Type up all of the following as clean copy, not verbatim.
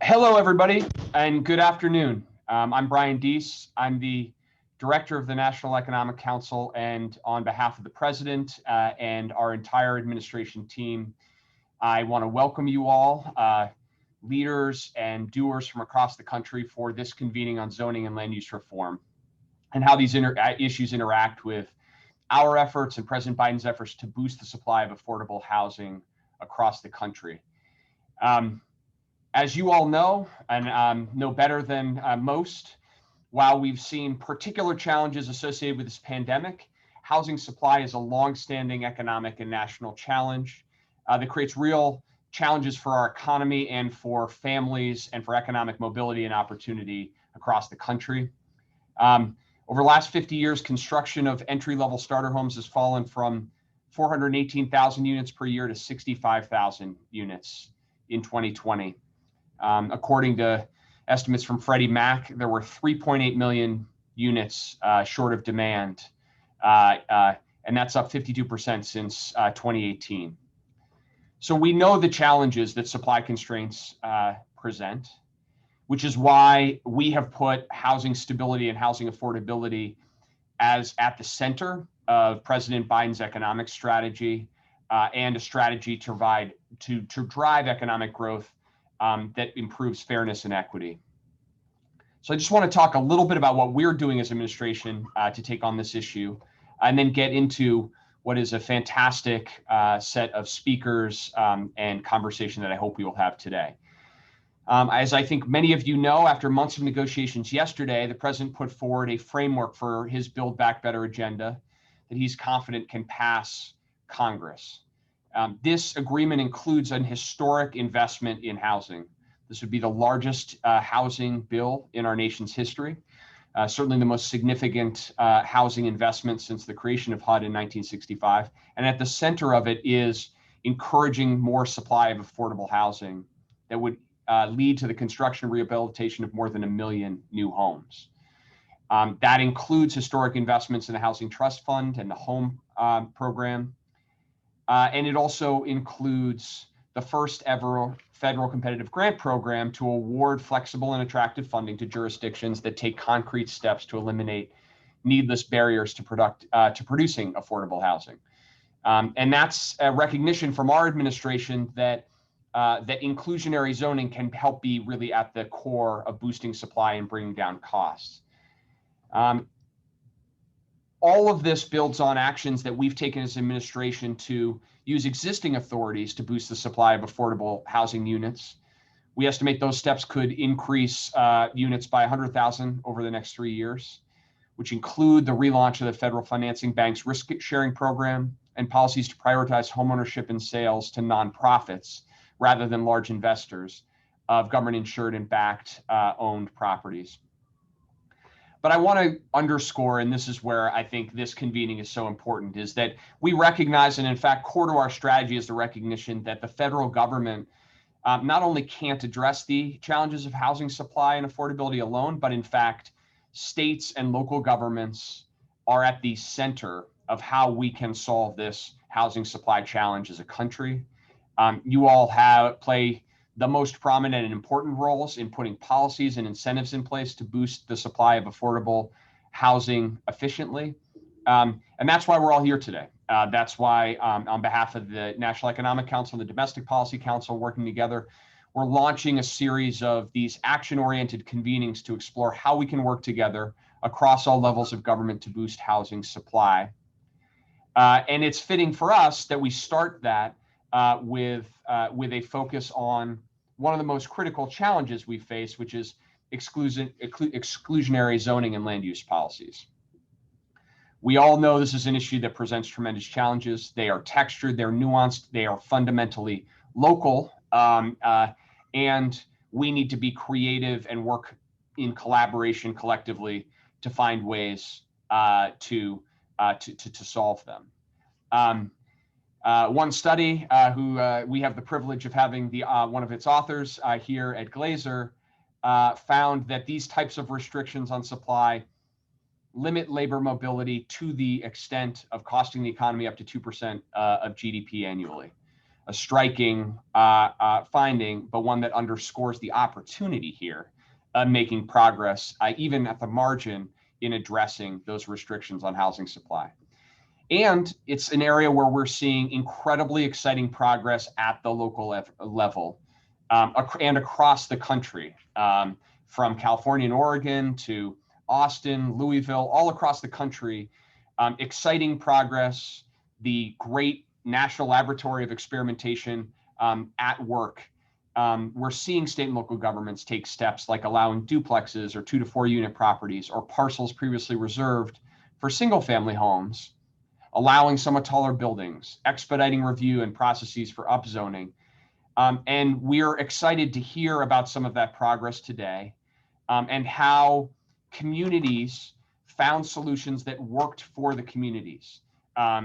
Hello, everybody, and good afternoon. I'm Brian Deese. I'm the director of the National Economic Council, and on behalf of the president and our entire administration team, I want to welcome you all, leaders and doers from across the country, for this convening on zoning and land use reform and how these issues interact with our efforts and President Biden's efforts to boost the supply of affordable housing across the country. As you all know, and know better than most, while we've seen particular challenges associated with this pandemic, housing supply is a longstanding economic and national challenge that creates real challenges for our economy and for families and for economic mobility and opportunity across the country. Over the last 50 years, construction of entry-level starter homes has fallen from 418,000 units per year to 65,000 units in 2020. According to estimates from Freddie Mac, there were 3.8 million units short of demand, and that's up 52% since 2018. So we know the challenges that supply constraints present, which is why we have put housing stability and housing affordability as at the center of President Biden's economic strategy and a strategy to drive economic growth that improves fairness and equity. So I just want to talk a little bit about what we're doing as administration to take on this issue, and then get into what is a fantastic set of speakers and conversation that I hope we will have today. As I think many of you know, after months of negotiations yesterday, the president put forward a framework for his Build Back Better agenda that he's confident can pass Congress. This agreement includes an historic investment in housing. This would be the largest housing bill in our nation's history, certainly the most significant housing investment since the creation of HUD in 1965. And at the center of it is encouraging more supply of affordable housing that would lead to the construction and rehabilitation of more than 1 million new homes. That includes historic investments in the Housing Trust Fund and the Home program. And it also includes the first ever federal competitive grant program to award flexible and attractive funding to jurisdictions that take concrete steps to eliminate needless barriers to producing affordable housing. And that's a recognition from our administration that inclusionary zoning can help be really at the core of boosting supply and bringing down costs. All of this builds on actions that we've taken as administration to use existing authorities to boost the supply of affordable housing units. We estimate those steps could increase units by 100,000 over the next 3 years, which include the relaunch of the Federal Financing Bank's risk-sharing program and policies to prioritize homeownership and sales to nonprofits rather than large investors of government-insured and backed owned properties. But I want to underscore, and this is where I think this convening is so important, is that we recognize, and in fact, core to our strategy is the recognition that the federal government not only can't address the challenges of housing supply and affordability alone, but in fact, states and local governments are at the center of how we can solve this housing supply challenge as a country. You all play the most prominent and important roles in putting policies and incentives in place to boost the supply of affordable housing efficiently. And that's why we're all here today. That's why on behalf of the National Economic Council and the Domestic Policy Council working together, we're launching a series of these action-oriented convenings to explore how we can work together across all levels of government to boost housing supply. And it's fitting for us that we start that with a focus on one of the most critical challenges we face, which is exclusionary zoning and land use policies. We all know this is an issue that presents tremendous challenges. They are textured, they're nuanced, they are fundamentally local, and we need to be creative and work in collaboration collectively to find ways to solve them. One study, who we have the privilege of having one of its authors here at Glaser, found that these types of restrictions on supply limit labor mobility to the extent of costing the economy up to 2% of GDP annually. a striking finding, but one that underscores the opportunity here of making progress, even at the margin, in addressing those restrictions on housing supply. And it's an area where we're seeing incredibly exciting progress at the local level and across the country, from California and Oregon to Austin, Louisville, all across the country. Exciting progress, the great National Laboratory of Experimentation at work. We're seeing state and local governments take steps like allowing duplexes or 2 to 4 unit properties or parcels previously reserved for single family homes, allowing somewhat taller buildings, expediting review and processes for upzoning. And we're excited to hear about some of that progress today, and how communities found solutions that worked for the communities,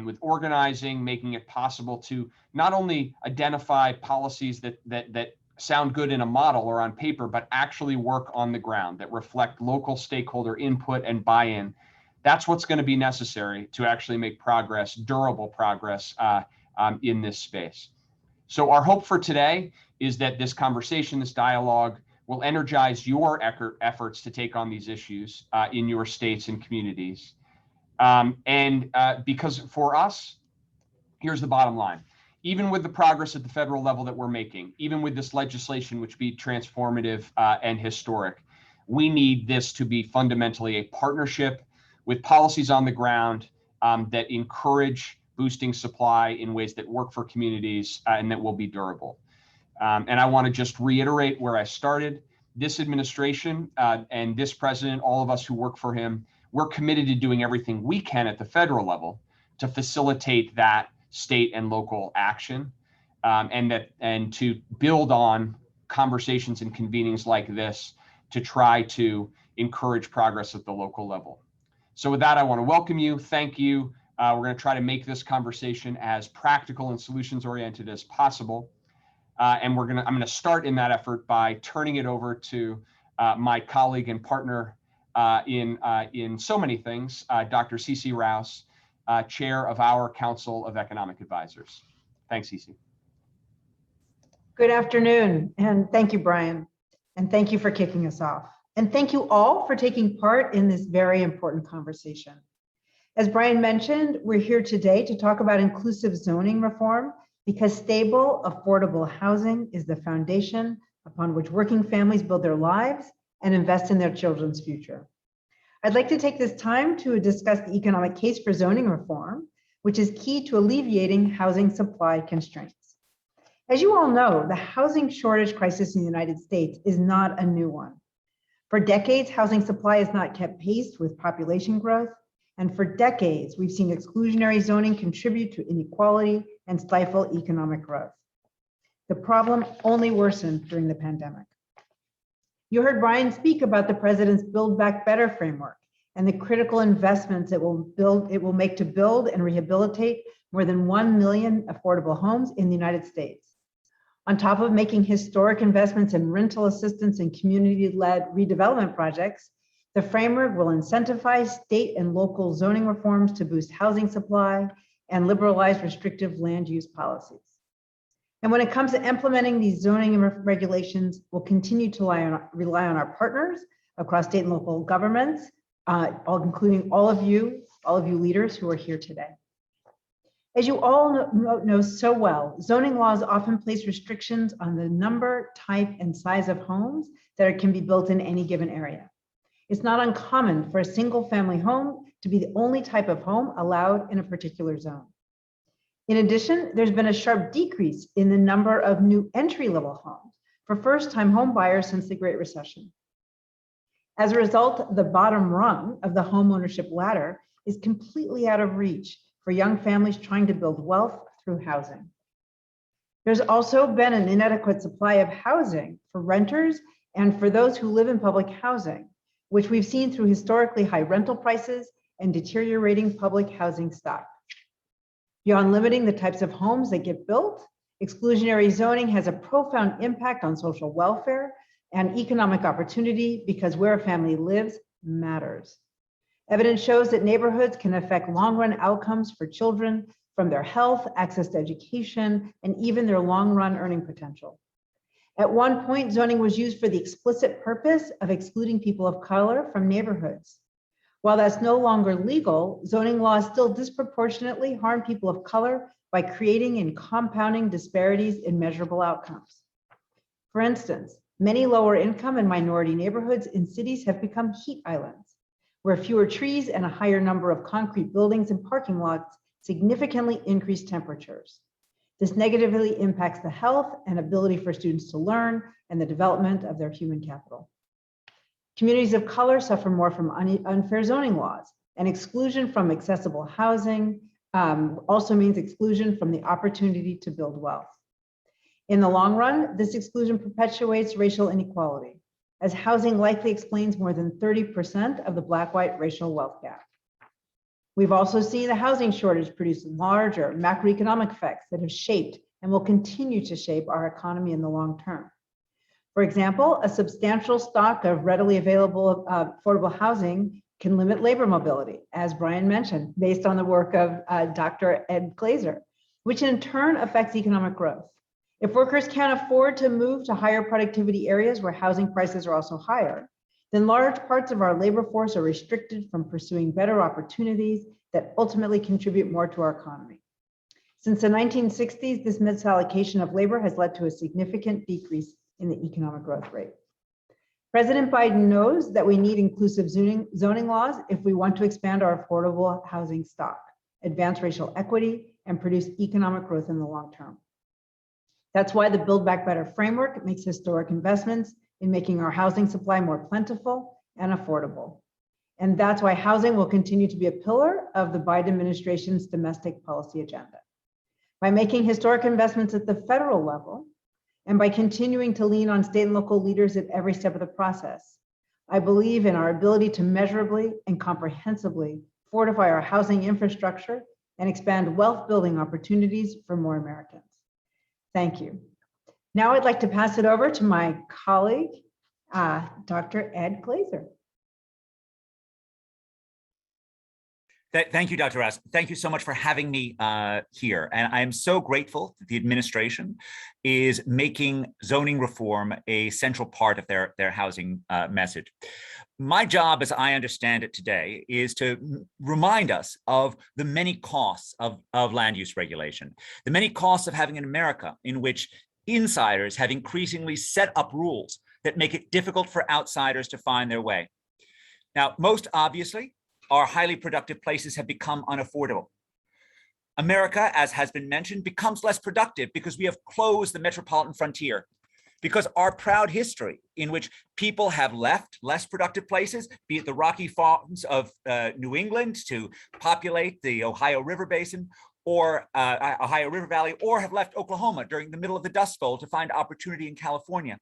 with organizing, making it possible to not only identify policies that sound good in a model or on paper, but actually work on the ground, that reflect local stakeholder input and buy-in. That's what's going to be necessary to actually make progress, durable progress, in this space. So our hope for today is that this conversation, this dialogue, will energize your efforts to take on these issues in your states and communities. Because for us, here's the bottom line. Even with the progress at the federal level that we're making, even with this legislation, which be transformative and historic, we need this to be fundamentally a partnership with policies on the ground that encourage boosting supply in ways that work for communities and that will be durable. And I want to just reiterate where I started. This administration and this president, all of us who work for him, we're committed to doing everything we can at the federal level to facilitate that state and local action, and to build on conversations and convenings like this to try to encourage progress at the local level. So with that, I want to welcome you. Thank you. We're going to try to make this conversation as practical and solutions oriented as possible. And I'm going to start in that effort by turning it over to my colleague and partner in so many things, Dr. Cece Rouse, chair of our Council of Economic Advisors. Thanks, Cece. Good afternoon, and thank you, Brian. And thank you for kicking us off. And thank you all for taking part in this very important conversation. As Brian mentioned, we're here today to talk about inclusive zoning reform, because stable, affordable housing is the foundation upon which working families build their lives and invest in their children's future. I'd like to take this time to discuss the economic case for zoning reform, which is key to alleviating housing supply constraints. As you all know, the housing shortage crisis in the United States is not a new one. For decades, housing supply has not kept pace with population growth. And for decades, we've seen exclusionary zoning contribute to inequality and stifle economic growth. The problem only worsened during the pandemic. You heard Brian speak about the president's Build Back Better framework and the critical investments it will make to build and rehabilitate more than 1 million affordable homes in the United States. On top of making historic investments in rental assistance and community-led redevelopment projects, the framework will incentivize state and local zoning reforms to boost housing supply and liberalize restrictive land use policies. And when it comes to implementing these zoning regulations, we'll continue to rely on our partners across state and local governments, including all of you leaders who are here today. As you all know so well, zoning laws often place restrictions on the number, type, and size of homes that can be built in any given area. It's not uncommon for a single family home to be the only type of home allowed in a particular zone. In addition, there's been a sharp decrease in the number of new entry-level homes for first-time home buyers since the Great Recession. As a result, the bottom rung of the home ownership ladder is completely out of reach for young families trying to build wealth through housing. There's also been an inadequate supply of housing for renters and for those who live in public housing, which we've seen through historically high rental prices and deteriorating public housing stock. Beyond limiting the types of homes that get built, exclusionary zoning has a profound impact on social welfare and economic opportunity, because where a family lives matters. Evidence shows that neighborhoods can affect long-run outcomes for children from their health, access to education, and even their long-run earning potential. At one point, zoning was used for the explicit purpose of excluding people of color from neighborhoods. While that's no longer legal, zoning laws still disproportionately harm people of color by creating and compounding disparities in measurable outcomes. For instance, many lower income and minority neighborhoods in cities have become heat islands, where fewer trees and a higher number of concrete buildings and parking lots significantly increase temperatures. This negatively impacts the health and ability for students to learn and the development of their human capital. Communities of color suffer more from unfair zoning laws, and exclusion from accessible housing also means exclusion from the opportunity to build wealth. In the long run, this exclusion perpetuates racial inequality, as housing likely explains more than 30% of the Black-white racial wealth gap. We've also seen the housing shortage produce larger macroeconomic effects that have shaped and will continue to shape our economy in the long term. For example, a substantial stock of readily available affordable housing can limit labor mobility, as Brian mentioned, based on the work of Dr. Ed Glazer, which in turn affects economic growth. If workers can't afford to move to higher productivity areas where housing prices are also higher, then large parts of our labor force are restricted from pursuing better opportunities that ultimately contribute more to our economy. Since the 1960s, this misallocation of labor has led to a significant decrease in the economic growth rate. President Biden knows that we need inclusive zoning laws if we want to expand our affordable housing stock, advance racial equity, and produce economic growth in the long term. That's why the Build Back Better framework makes historic investments in making our housing supply more plentiful and affordable. And that's why housing will continue to be a pillar of the Biden administration's domestic policy agenda. By making historic investments at the federal level, and by continuing to lean on state and local leaders at every step of the process, I believe in our ability to measurably and comprehensively fortify our housing infrastructure and expand wealth building opportunities for more Americans. Thank you. Now I'd like to pass it over to my colleague, Dr. Ed Glazer. Thank you, Dr. Ross. Thank you so much for having me here. And I am so grateful that the administration is making zoning reform a central part of their housing message. My job, as I understand it today, is to remind us of the many costs of land use regulation, the many costs of having an America in which insiders have increasingly set up rules that make it difficult for outsiders to find their way. Now, most obviously, our highly productive places have become unaffordable. America, as has been mentioned, becomes less productive because we have closed the metropolitan frontier, because our proud history in which people have left less productive places, be it the Rocky Mountains of New England to populate the Ohio River Basin, or Ohio River Valley, or have left Oklahoma during the middle of the Dust Bowl to find opportunity in California.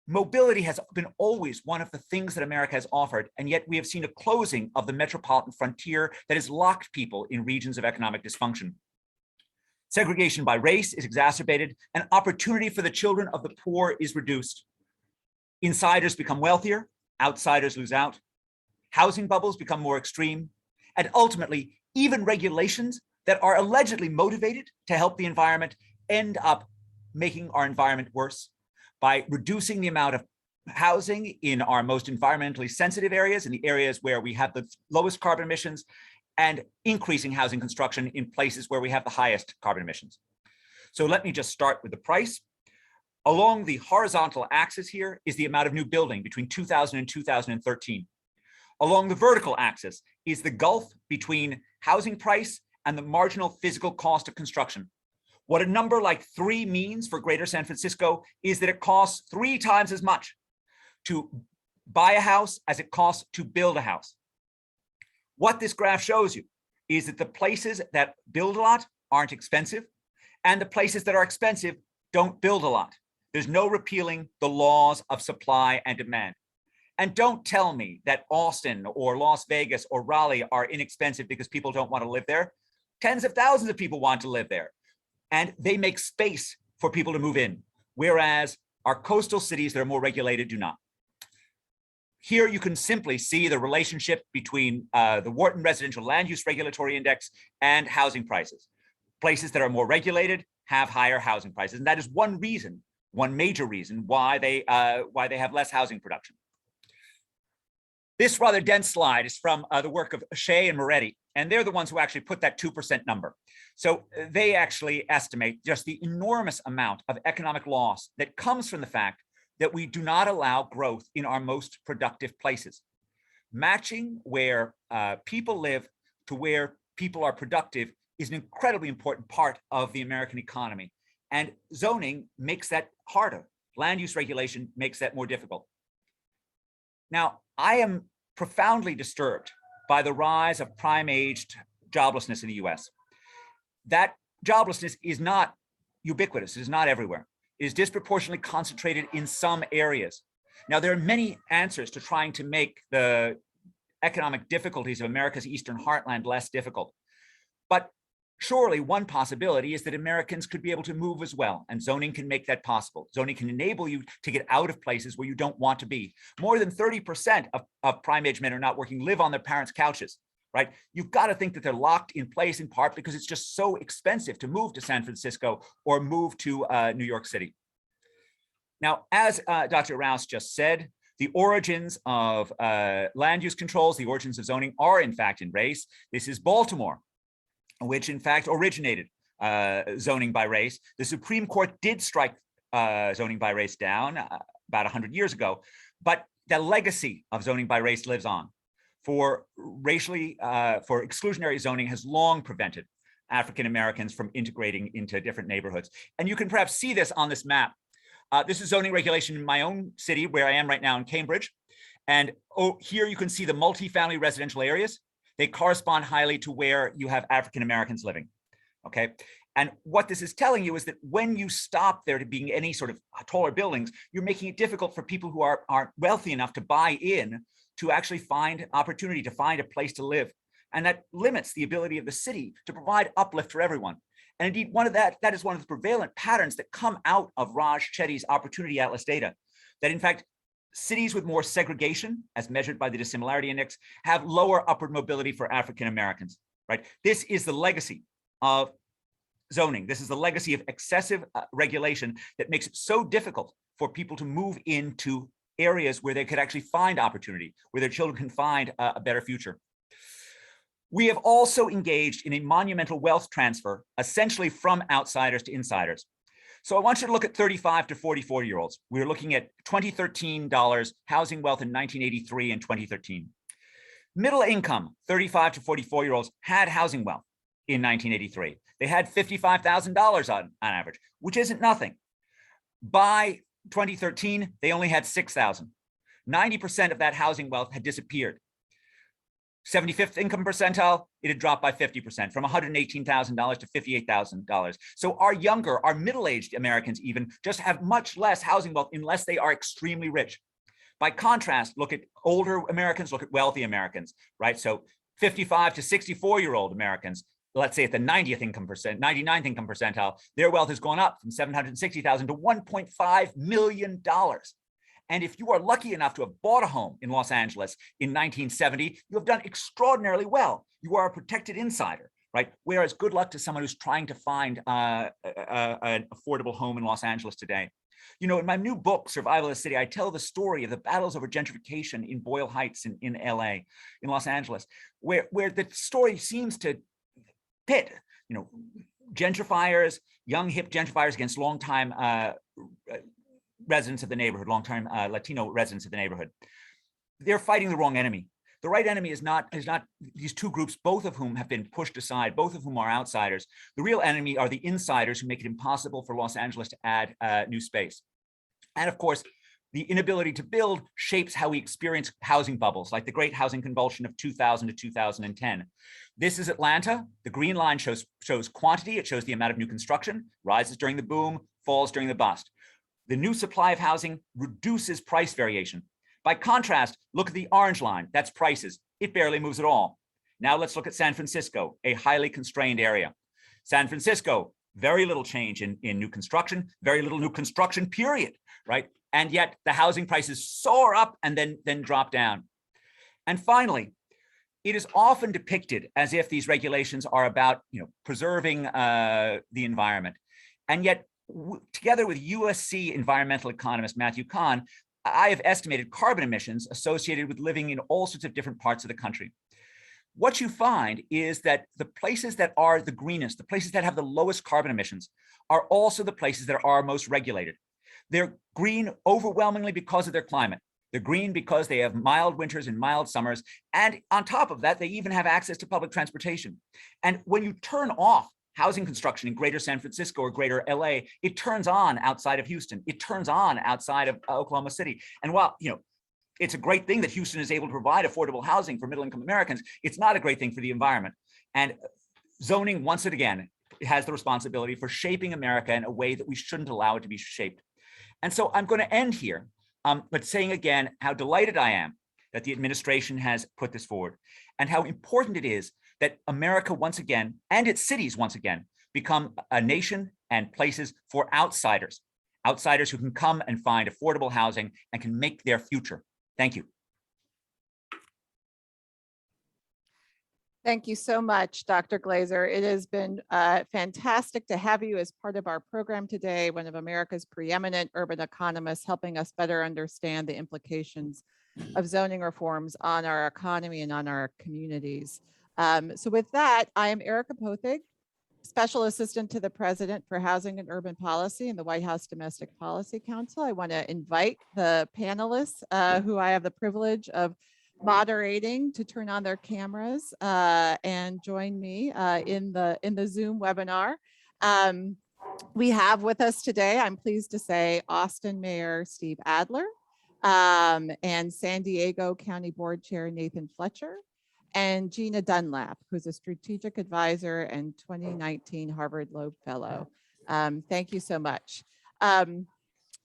Mobility has been always one of the things that America has offered, and yet we have seen a closing of the metropolitan frontier that has locked people in regions of economic dysfunction. Segregation by race is exacerbated, and opportunity for the children of the poor is reduced. Insiders become wealthier, outsiders lose out. Housing bubbles become more extreme, and ultimately, even regulations that are allegedly motivated to help the environment end up making our environment worse by reducing the amount of housing in our most environmentally sensitive areas, in the areas where we have the lowest carbon emissions, and increasing housing construction in places where we have the highest carbon emissions. So let me just start with the price. Along the horizontal axis here is the amount of new building between 2000 and 2013. Along the vertical axis is the gulf between housing price and the marginal physical cost of construction. What a number like 3 means for Greater San Francisco is that it costs 3 times as much to buy a house as it costs to build a house. What this graph shows you is that the places that build a lot aren't expensive, and the places that are expensive don't build a lot. There's no repealing the laws of supply and demand. And don't tell me that Austin or Las Vegas or Raleigh are inexpensive because people don't want to live there. Tens of thousands of people want to live there, and they make space for people to move in, whereas our coastal cities that are more regulated do not. here you can simply see the relationship between the Wharton Residential Land Use Regulatory Index and housing prices. Places that are more regulated have higher housing prices, and that is one reason, one major reason why they have less housing production. This rather dense slide is from the work of Shea and Moretti, and they're the ones who actually put that 2% number. So they actually estimate just the enormous amount of economic loss that comes from the fact that we do not allow growth in our most productive places. Matching where people live to where people are productive is an incredibly important part of the American economy. And zoning makes that harder. Land use regulation makes that more difficult. Now, I am profoundly disturbed by the rise of prime-aged joblessness in the US. That joblessness is not ubiquitous, it is not everywhere. It is disproportionately concentrated in some areas. Now, there are many answers to trying to make the economic difficulties of America's Eastern heartland less difficult. But surely one possibility is that Americans could be able to move as well, and zoning can make that possible. Zoning can enable you to get out of places where you don't want to be. More than 30% of prime-age men who are not working live on their parents' couches, right? You've got to think that they're locked in place in part because it's just so expensive to move to San Francisco or move to New York City. Now, as Dr. Rouse just said, the origins of land use controls, the origins of zoning are in fact in race. This is Baltimore, which in fact originated zoning by race. The Supreme Court did strike zoning by race down about 100 years ago, but the legacy of zoning by race lives on. For exclusionary zoning has long prevented African Americans from integrating into different neighborhoods. And you can perhaps see this on this map. This is zoning regulation in my own city where I am right now in Cambridge. And here you can see the multifamily residential areas. They correspond highly to where you have African Americans living, okay? And what this is telling you is that when you stop there to being any sort of taller buildings, you're making it difficult for people who aren't wealthy enough to buy in to actually find opportunity, to find a place to live. And that limits the ability of the city to provide uplift for everyone. And indeed, that is one of the prevalent patterns that come out of Raj Chetty's Opportunity Atlas data, that in fact, cities with more segregation, as measured by the dissimilarity index, have lower upward mobility for African Americans, right? This is the legacy of zoning. This is the legacy of excessive regulation that makes it so difficult for people to move into areas where they could actually find opportunity, where their children can find a better future. We have also engaged in a monumental wealth transfer, essentially from outsiders to insiders. So I want you to look at 35 to 44-year-olds. We're looking at 2013 dollars housing wealth in 1983 and 2013. Middle income 35 to 44-year-olds had housing wealth in 1983. They had $55,000 on average, which isn't nothing. By 2013, they only had 6,000. 90% of that housing wealth had disappeared. 75th income percentile, it had dropped by 50%, from $118,000 to $58,000. So our middle-aged Americans even just have much less housing wealth unless they are extremely rich. By contrast, look at older Americans, look at wealthy Americans, right? So 55 to 64-year-old Americans, let's say at the 99th income percentile, their wealth has gone up from $760,000 to $1.5 million. And if you are lucky enough to have bought a home in Los Angeles in 1970, you have done extraordinarily well. You are a protected insider, right? Whereas good luck to someone who's trying to find an affordable home in Los Angeles today. You know, in my new book, Survival of the City, I tell the story of the battles over gentrification in Boyle Heights in LA, in Los Angeles, where the story seems to pit, you know, gentrifiers, young hip gentrifiers against longtime residents of the neighborhood, long-term Latino residents of the neighborhood. They're fighting the wrong enemy. The right enemy is not these two groups, both of whom have been pushed aside, both of whom are outsiders. The real enemy are the insiders who make it impossible for Los Angeles to add new space. And of course, the inability to build shapes how we experience housing bubbles, like the great housing convulsion of 2000 to 2010. This is Atlanta. The green line shows quantity. It shows the amount of new construction, rises during the boom, falls during the bust. The new supply of housing reduces price variation. By contrast, look at the orange line, that's prices. It barely moves at all. Now let's look at San Francisco, a highly constrained area. San Francisco, very little change in new construction, very little new construction, period, right? And yet the housing prices soar up and then drop down. And finally, it is often depicted as if these regulations are about preserving the environment. And yet, together with USC environmental economist Matthew Kahn, I have estimated carbon emissions associated with living in all sorts of different parts of the country. What you find is that the places that are the greenest, the places that have the lowest carbon emissions, are also the places that are most regulated. They're green overwhelmingly because of their climate. They're green because they have mild winters and mild summers. And on top of that, they even have access to public transportation. And when you turn off housing construction in greater San Francisco or greater LA, it turns on outside of Houston. It turns on outside of Oklahoma City. And while, it's a great thing that Houston is able to provide affordable housing for middle-income Americans, it's not a great thing for the environment. And zoning, once again, has the responsibility for shaping America in a way that we shouldn't allow it to be shaped. And so I'm going to end here, but saying again how delighted I am that the administration has put this forward, and how important it is that America once again, and its cities once again, become a nation and places for outsiders, outsiders who can come and find affordable housing and can make their future. Thank you. Thank you so much, Dr. Glazer. It has been fantastic to have you as part of our program today, one of America's preeminent urban economists, helping us better understand the implications of zoning reforms on our economy and on our communities. So with that, I am Erica Pothig, Special Assistant to the President for Housing and Urban Policy in the White House Domestic Policy Council. I want to invite the panelists who I have the privilege of moderating to turn on their cameras and join me in the Zoom webinar. We have with us today, I'm pleased to say, Austin Mayor Steve Adler and San Diego County Board Chair Nathan Fletcher, and Gina Dunlap, who's a strategic advisor and 2019 Harvard Loeb Fellow. Thank you so much.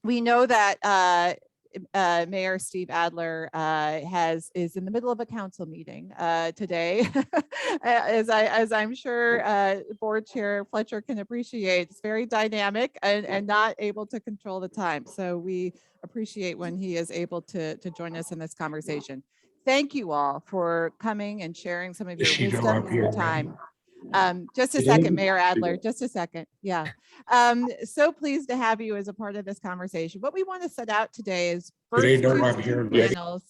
We know that Mayor Steve Adler is in the middle of a council meeting today. as I'm sure Board Chair Fletcher can appreciate, it's very dynamic and not able to control the time. So we appreciate when he is able to join us in this conversation. Thank you all for coming and sharing some of your wisdom and your time. Just a second, Mayor Adler, just a second. Yeah. So pleased to have you as a part of this conversation. What we want to set out today is first two panels.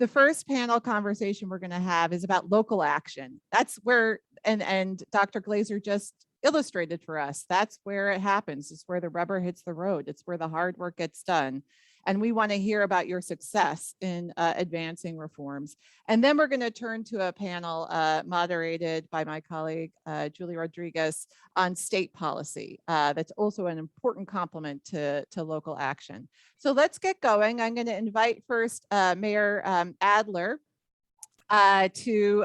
The first panel conversation we're going to have is about local action. That's where, and Dr. Glazer just illustrated for us, that's where it happens. It's where the rubber hits the road. It's where the hard work gets done. And we want to hear about your success in advancing reforms. And then we're going to turn to a panel moderated by my colleague, Julie Rodriguez, on state policy. That's also an important complement to local action. So let's get going. I'm going to invite first Mayor Adler to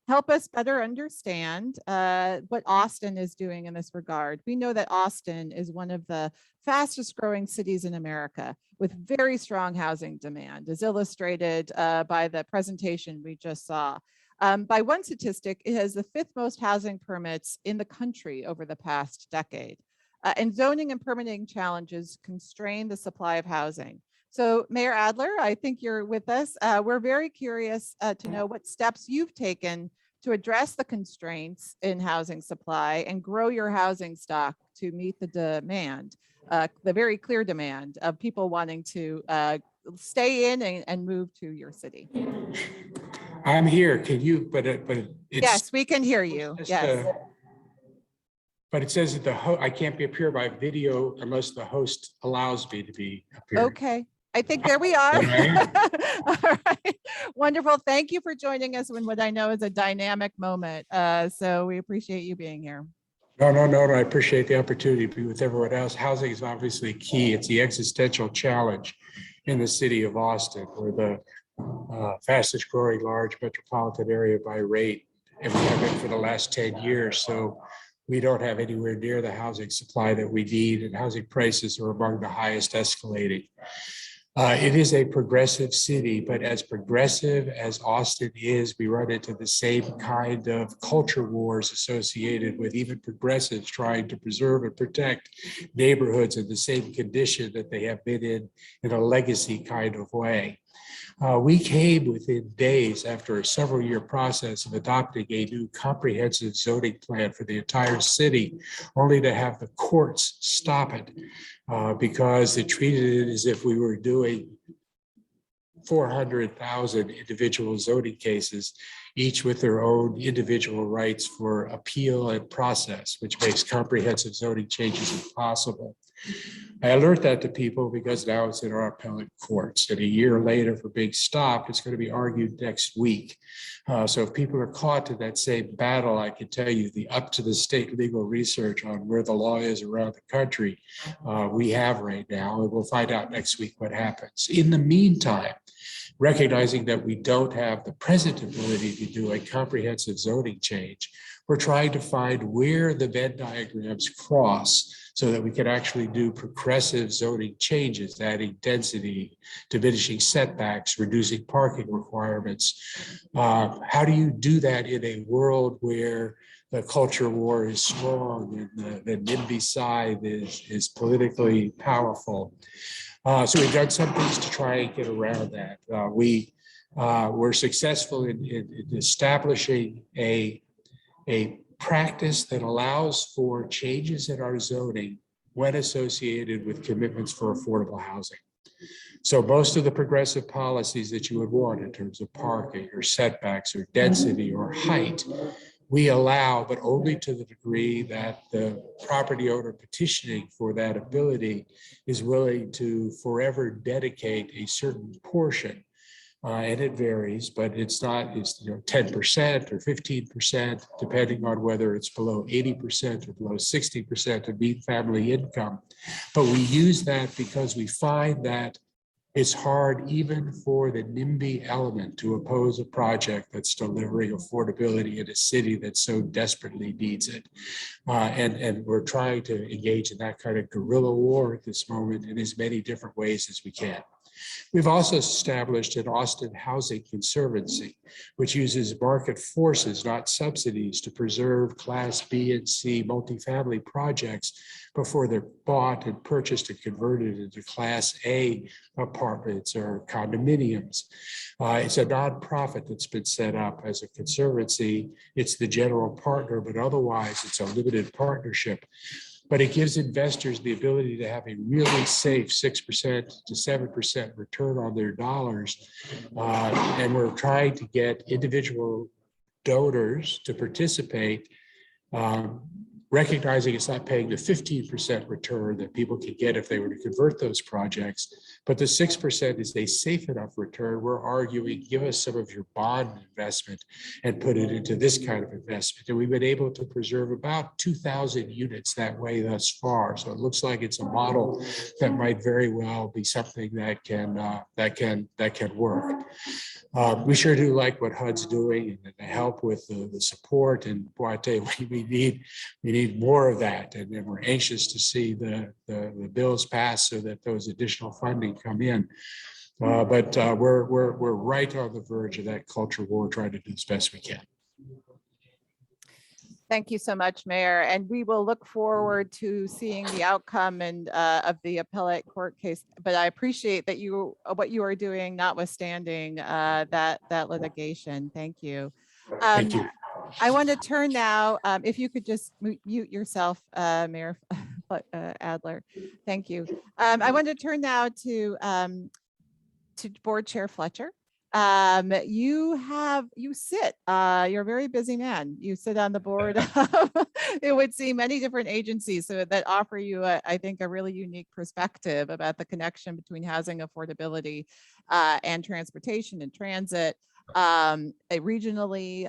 help us better understand what Austin is doing in this regard. We know that Austin is one of the fastest growing cities in America with very strong housing demand, as illustrated by the presentation we just saw. By one statistic, it has the 5th most housing permits in the country over the past decade. And zoning and permitting challenges constrain the supply of housing. So Mayor Adler, I think you're with us. We're very curious to know what steps you've taken to address the constraints in housing supply and grow your housing stock to meet the demand, the very clear demand of people wanting to stay in and move to your city. I'm here. Can you, but it's. Yes, we can hear you. Yes. But it says that I can't be appear by video unless the host allows me to be appeared. Okay. I think there we are. All right. Wonderful. Thank you for joining us in what I know is a dynamic moment. So we appreciate you being here. No. I appreciate the opportunity to be with everyone else. Housing is obviously key. It's the existential challenge in the city of Austin. We're the fastest growing large metropolitan area by rate, and we have been for the last 10 years. So we don't have anywhere near the housing supply that we need, and housing prices are among the highest escalating. It is a progressive city, but as progressive as Austin is, we run into the same kind of culture wars associated with even progressives trying to preserve and protect neighborhoods in the same condition that they have been in a legacy kind of way. We came within days after a several-year process of adopting a new comprehensive zoning plan for the entire city, only to have the courts stop it because they treated it as if we were doing 400,000 individual zoning cases, each with their own individual rights for appeal and process, which makes comprehensive zoning changes impossible. I alert that to people because now it's in our appellate courts, and a year later for being stopped, it's going to be argued next week. So if people are caught in that same battle, I can tell you the up to the state legal research on where the law is around the country we have right now, and we'll find out next week what happens. In the meantime, recognizing that we don't have the present ability to do a comprehensive zoning change, we're trying to find where the Venn diagrams cross so that we can actually do progressive zoning changes, adding density, diminishing setbacks, reducing parking requirements. How do you do that in a world where the culture war is strong and the NIMBY side is politically powerful? So we've done some things to try and get around that. We were successful in establishing a practice that allows for changes in our zoning when associated with commitments for affordable housing. So most of the progressive policies that you would want in terms of parking or setbacks or density or height, we allow, but only to the degree that the property owner petitioning for that ability is willing to forever dedicate a certain portion. And it varies, but it's 10% or 15%, depending on whether it's below 80% or below 60% of mean family income. But we use that because we find that it's hard even for the NIMBY element to oppose a project that's delivering affordability in a city that so desperately needs it. And we're trying to engage in that kind of guerrilla war at this moment in as many different ways as we can. We've also established an Austin Housing Conservancy, which uses market forces, not subsidies, to preserve Class B and C multifamily projects before they're bought and purchased and converted into Class A apartments or condominiums. It's a nonprofit that's been set up as a conservancy. It's the general partner, but otherwise it's a limited partnership. But it gives investors the ability to have a really safe 6% to 7% return on their dollars. And we're trying to get individual donors to participate, recognizing it's not paying the 15% return that people could get if they were to convert those projects, but the 6% is a safe enough return. We're arguing, give us some of your bond investment and put it into this kind of investment. And we've been able to preserve about 2,000 units that way thus far. So it looks like it's a model that might very well be something that can work. We sure do like what HUD's doing and the help with the support. And boy, I tell you, we need more of that. And then we're anxious to see the bills pass so that those additional funding come in. But we're right on the verge of that culture war, trying to do as best we can. Thank you so much, Mayor. And we will look forward to seeing the outcome and of the appellate court case. But I appreciate that what you are doing, notwithstanding that litigation. Thank you. Thank you. I want to turn now, if you could just mute yourself, Mayor Adler. Thank you. I want to turn now to Board Chair Fletcher. You sit, you're a very busy man. You sit on the board of, it would seem, many different agencies so that offer you, I think, a really unique perspective about the connection between housing affordability and transportation and transit, regionally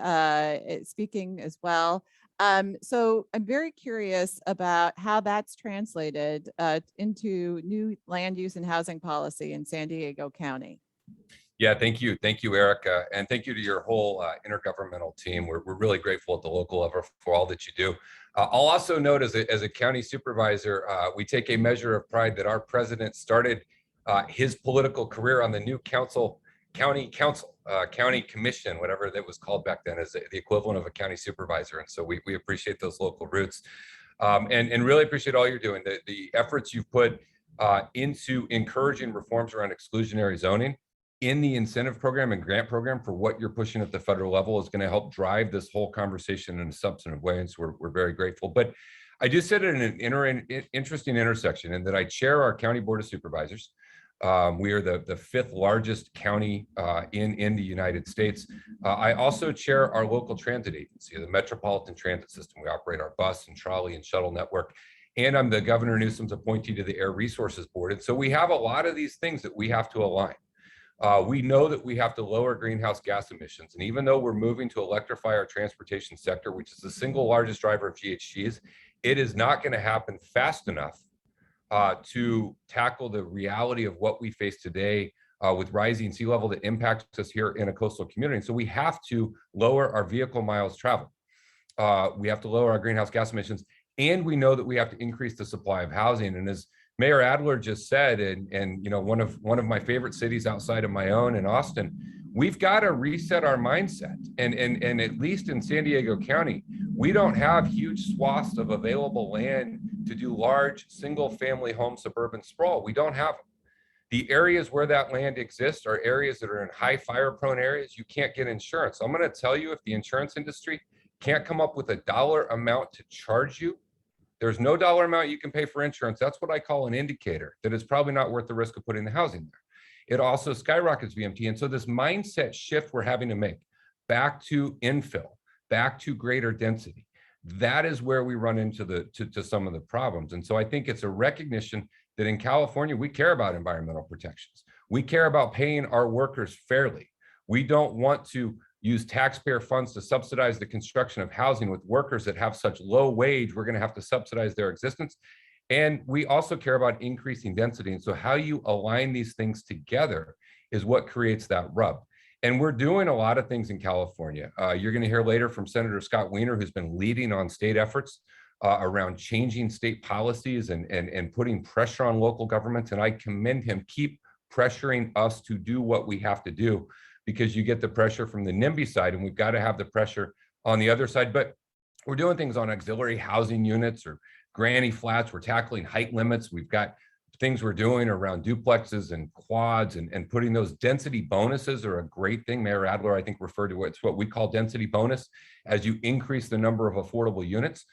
speaking as well. So I'm very curious about how that's translated into new land use and housing policy in San Diego County. Yeah, thank you. Thank you, Erica. And thank you to your whole intergovernmental team. We're really grateful at the local level for all that you do. I'll also note as a county supervisor, we take a measure of pride that our president started his political career on the new county commission, whatever that was called back then, is the equivalent of a county supervisor. And so we appreciate those local roots, and really appreciate all you're doing. The efforts you've put into encouraging reforms around exclusionary zoning in the incentive program and grant program for what you're pushing at the federal level is going to help drive this whole conversation in a substantive way. And so we're very grateful. But I do sit at an interesting intersection in that I chair our county board of supervisors. We are the fifth largest county in the United States. I also chair our local transit agency, the Metropolitan Transit System. We operate our bus and trolley and shuttle network. And I'm the Governor Newsom's appointee to the Air Resources Board. And so we have a lot of these things that we have to align. We know that we have to lower greenhouse gas emissions. And even though we're moving to electrify our transportation sector, which is the single largest driver of GHGs, it is not going to happen fast enough to tackle the reality of what we face today with rising sea level that impacts us here in a coastal community. And so we have to lower our vehicle miles traveled. We have to lower our greenhouse gas emissions. And we know that we have to increase the supply of housing. And as Mayor Adler just said, and you know, one of my favorite cities outside of my own in Austin, we've got to reset our mindset. And at least in San Diego County, we don't have huge swaths of available land to do large single family home suburban sprawl. We don't have them. The areas where that land exists are areas that are in high fire prone areas. You can't get insurance. I'm going to tell you, if the insurance industry can't come up with a dollar amount to charge you, there's no dollar amount you can pay for insurance. That's what I call an indicator that it's probably not worth the risk of putting the housing there. It also skyrockets VMT. And so this mindset shift we're having to make back to infill, back to greater density, that is where we run into to some of the problems. And so I think it's a recognition that in California, we care about environmental protections. We care about paying our workers fairly. We don't want to use taxpayer funds to subsidize the construction of housing with workers that have such low wage. We're going to have to subsidize their existence. And we also care about increasing density. And so how you align these things together is what creates that rub. And we're doing a lot of things in California. You're going to hear later from Senator Scott Wiener, who's been leading on state efforts around changing state policies and putting pressure on local governments. And I commend him. Keep pressuring us to do what we have to do, because you get the pressure from the NIMBY side, and we've got to have the pressure on the other side. But we're doing things on auxiliary housing units or granny flats. We're tackling height limits. We've got things we're doing around duplexes and quads, and putting those density bonuses are a great thing. Mayor Adler, I think, referred to it's what we call density bonus. As you increase the number of affordable units,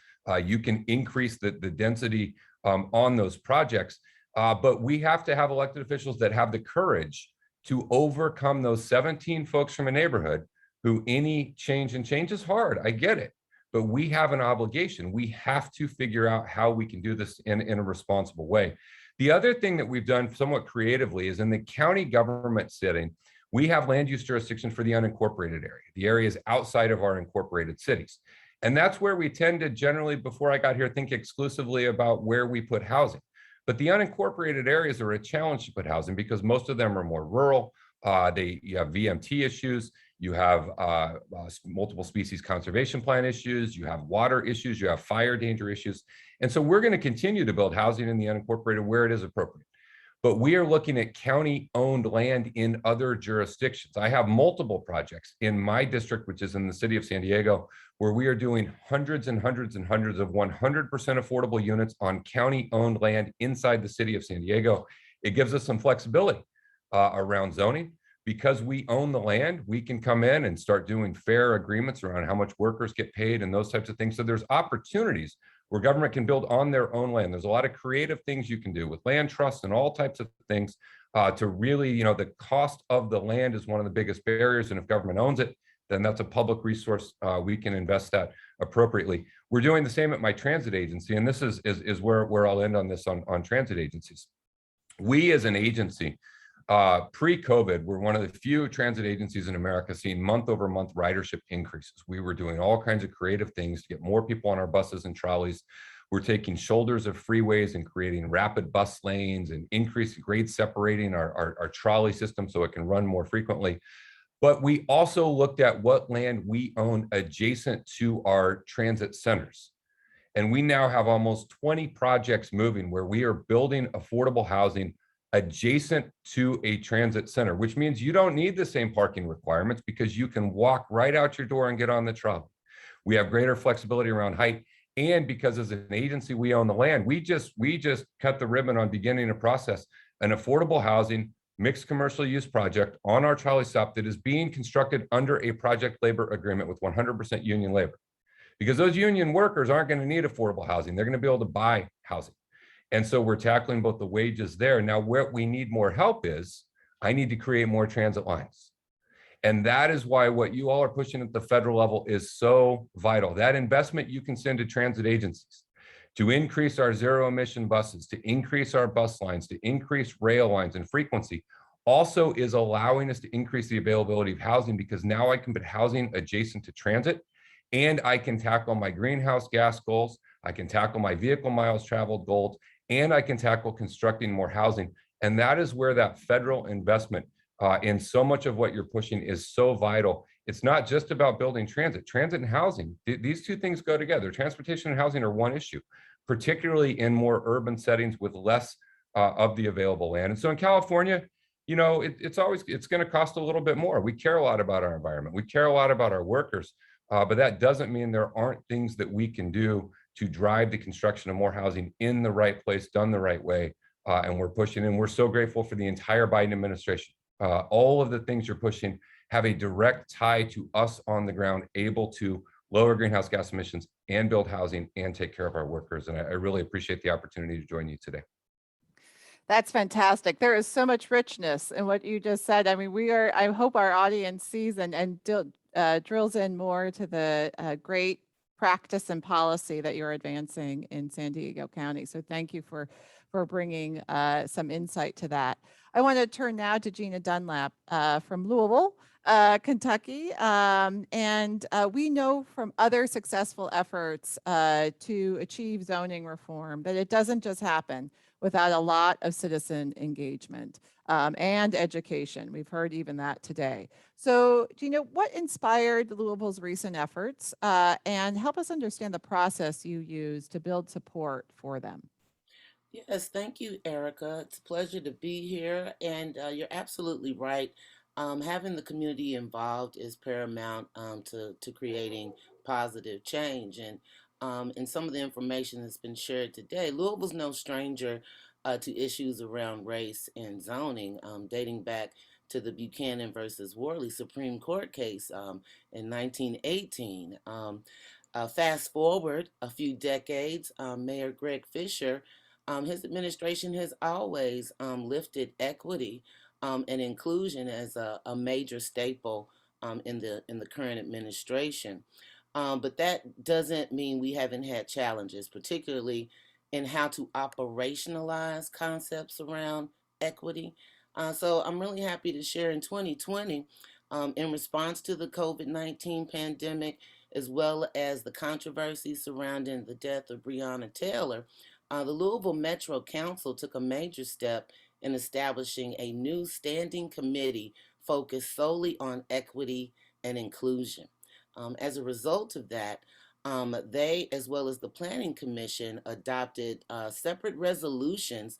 you can increase the density on those projects. But we have to have elected officials that have the courage to overcome those 17 folks from a neighborhood who any change is hard. I get it, but we have an obligation. We have to figure out how we can do this in a responsible way. The other thing that we've done somewhat creatively is in the county government setting, we have land use jurisdiction for the unincorporated area, the areas outside of our incorporated cities. And that's where we tend to generally, before I got here, think exclusively about where we put housing. But the unincorporated areas are a challenge to put housing because most of them are more rural. You have VMT issues, you have multiple species conservation plan issues, you have water issues, you have fire danger issues. And so we're going to continue to build housing in the unincorporated where it is appropriate. But we are looking at county-owned land in other jurisdictions. I have multiple projects in my district, which is in the city of San Diego, where we are doing hundreds and hundreds and hundreds of 100% affordable units on county-owned land inside the city of San Diego. It gives us some flexibility around zoning. Because we own the land, we can come in and start doing fair agreements around how much workers get paid and those types of things. So there's opportunities where government can build on their own land. There's a lot of creative things you can do with land trusts and all types of things to really, the cost of the land is one of the biggest barriers. And if government owns it, then that's a public resource. We can invest that appropriately. We're doing the same at my transit agency. And this is where I'll end on this on transit agencies. We as an agency, pre-COVID, we're one of the few transit agencies in America seeing month-over-month ridership increases. We were doing all kinds of creative things to get more people on our buses and trolleys. We're taking shoulders of freeways and creating rapid bus lanes and increasing grade separating our trolley system so it can run more frequently. But we also looked at what land we own adjacent to our transit centers. And we now have almost 20 projects moving where we are building affordable housing adjacent to a transit center, which means you don't need the same parking requirements because you can walk right out your door and get on the trolley. We have greater flexibility around height. And because as an agency, we own the land, we just cut the ribbon on beginning a process, an affordable housing mixed commercial use project on our trolley stop that is being constructed under a project labor agreement with 100% union labor. Because those union workers aren't going to need affordable housing. They're going to be able to buy housing. And so we're tackling both the wages there. Now, where we need more help is I need to create more transit lines. And that is why what you all are pushing at the federal level is so vital. That investment you can send to transit agencies to increase our zero emission buses, to increase our bus lines, to increase rail lines and frequency, also is allowing us to increase the availability of housing, because now I can put housing adjacent to transit, and I can tackle my greenhouse gas goals, I can tackle my vehicle miles traveled goals, and I can tackle constructing more housing. And that is where that federal investment in so much of what you're pushing is so vital. It's not just about building transit. Transit and housing, these two things go together. Transportation and housing are one issue, particularly in more urban settings with less of the available land. And so in California, you know, it's going to cost a little bit more. We care a lot about our environment. We care a lot about our workers, but that doesn't mean there aren't things that we can do to drive the construction of more housing in the right place, done the right way. And we're pushing, and we're so grateful for the entire Biden administration. All of the things you're pushing have a direct tie to us on the ground, able to lower greenhouse gas emissions and build housing and take care of our workers. And I really appreciate the opportunity to join you today. That's fantastic. There is so much richness in what you just said. I mean, I hope our audience sees and drills in more to the great practice and policy that you're advancing in San Diego County. So thank you for bringing some insight to that. I want to turn now to Gina Dunlap from Louisville, Kentucky. And we know from other successful efforts to achieve zoning reform that it doesn't just happen without a lot of citizen engagement and education. We've heard even that today. So, Gina, what inspired Louisville's recent efforts, and help us understand the process you use to build support for them? Yes, thank you, Erica. It's a pleasure to be here, and you're absolutely right. Having the community involved is paramount to creating positive change. And some of the information that's been shared today, Louisville's no stranger to issues around race and zoning, dating back to the Buchanan versus Worley Supreme Court case in 1918. Fast forward a few decades, Mayor Greg Fisher, his administration has always lifted equity and inclusion as a major staple in the current administration. But that doesn't mean we haven't had challenges, particularly in how to operationalize concepts around equity. So I'm really happy to share in 2020, in response to the COVID-19 pandemic, as well as the controversy surrounding the death of Breonna Taylor, the Louisville Metro Council took a major step in establishing a new standing committee focused solely on equity and inclusion. As a result of that, they, as well as the Planning Commission, adopted separate resolutions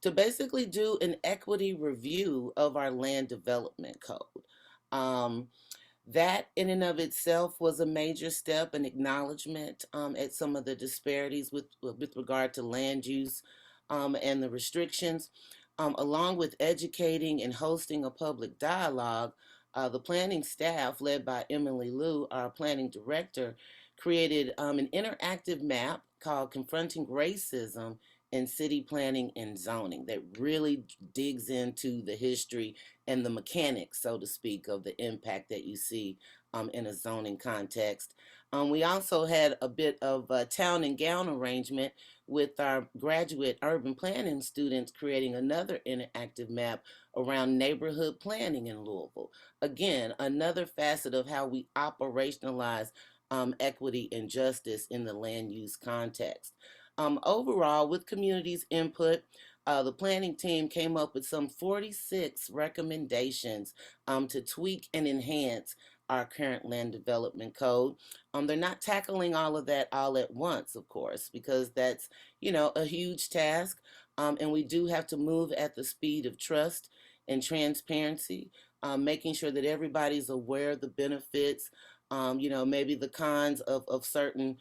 to basically do an equity review of our land development code. That in and of itself was a major step, an acknowledgement at some of the disparities with regard to land use and the restrictions. Along with educating and hosting a public dialogue, the planning staff, led by Emily Liu, our planning director, created an interactive map called Confronting Racism in City Planning and Zoning that really digs into the history and the mechanics, so to speak, of the impact that you see in a zoning context. We also had a bit of a town and gown arrangement with our graduate urban planning students, creating another interactive map around neighborhood planning in Louisville. Again, another facet of how we operationalize equity and justice in the land use context. Overall, with community's input, the planning team came up with some 46 recommendations to tweak and enhance our current land development code. They're not tackling all of that all at once, of course, because that's, a huge task. And we do have to move at the speed of trust and transparency, making sure that everybody's aware of the benefits, maybe the cons of certain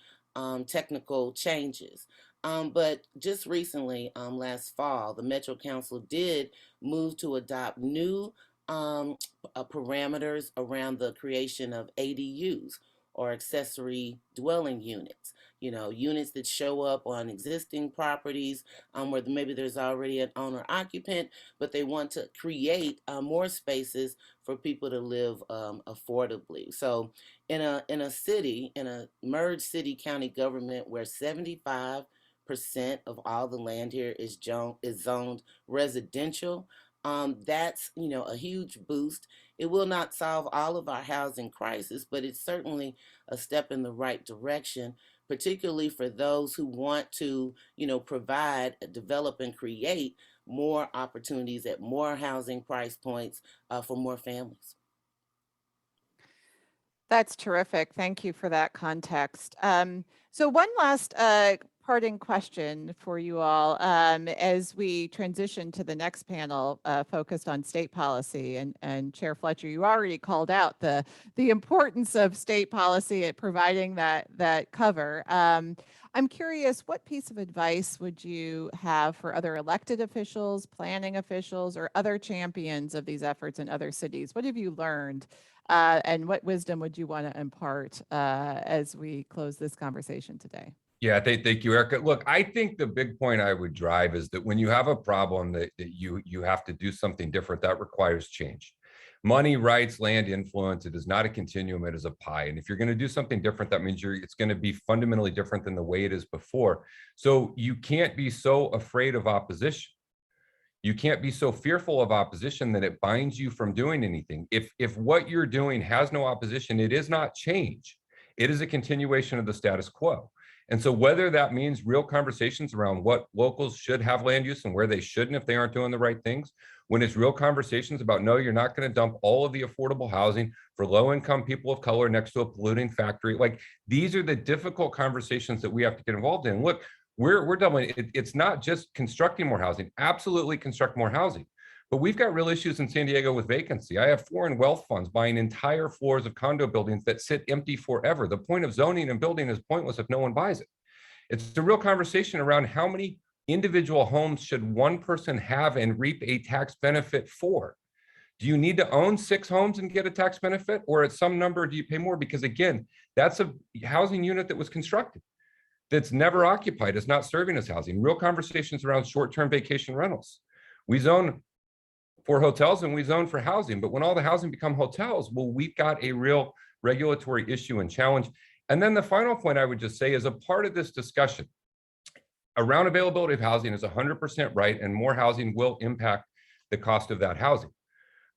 technical changes. But just recently, last fall, the Metro Council did move to adopt new parameters around the creation of ADUs, or accessory dwelling units. Units that show up on existing properties where maybe there's already an owner occupant, but they want to create more spaces for people to live affordably. So in a city, in a merged city county government where 75% of all the land here is zoned residential, that's a huge boost. It will not solve all of our housing crisis, but it's certainly a step in the right direction, particularly for those who want to provide, develop, and create more opportunities at more housing price points for more families. That's terrific. Thank you for that context. So one last parting question for you all as we transition to the next panel focused on state policy. And Chair Fletcher, you already called out the importance of state policy at providing that cover. I'm curious, what piece of advice would you have for other elected officials, planning officials, or other champions of these efforts in other cities? What have you learned? And what wisdom would you want to impart as we close this conversation today? Yeah, thank you, Erica. Look, I think the big point I would drive is that when you have a problem that you have to do something different, that requires change. Money, rights, land, influence, it is not a continuum, it is a pie. And if you're going to do something different, that means it's going to be fundamentally different than the way it is before. So you can't be so afraid of opposition. You can't be so fearful of opposition that it binds you from doing anything. If what you're doing has no opposition, it is not change. It is a continuation of the status quo. And so whether that means real conversations around what locals should have land use and where they shouldn't if they aren't doing the right things, when it's real conversations about, no, you're not going to dump all of the affordable housing for low-income people of color next to a polluting factory. Like, these are the difficult conversations that we have to get involved in. Look, we're doubling it. It's not just constructing more housing, absolutely construct more housing. But we've got real issues in San Diego with vacancy. I have foreign wealth funds buying entire floors of condo buildings that sit empty forever. The point of zoning and building is pointless if no one buys it. It's a real conversation around how many individual homes should one person have and reap a tax benefit for. Do you need to own 6 homes and get a tax benefit, or at some number do you pay more? Because again, that's a housing unit that was constructed, that's never occupied, is not serving as housing. Real conversations around short-term vacation rentals. We zone for hotels and we zone for housing, but when all the housing become hotels, well, we've got a real regulatory issue and challenge. And then the final point I would just say is a part of this discussion around availability of housing is 100% right, and more housing will impact the cost of that housing.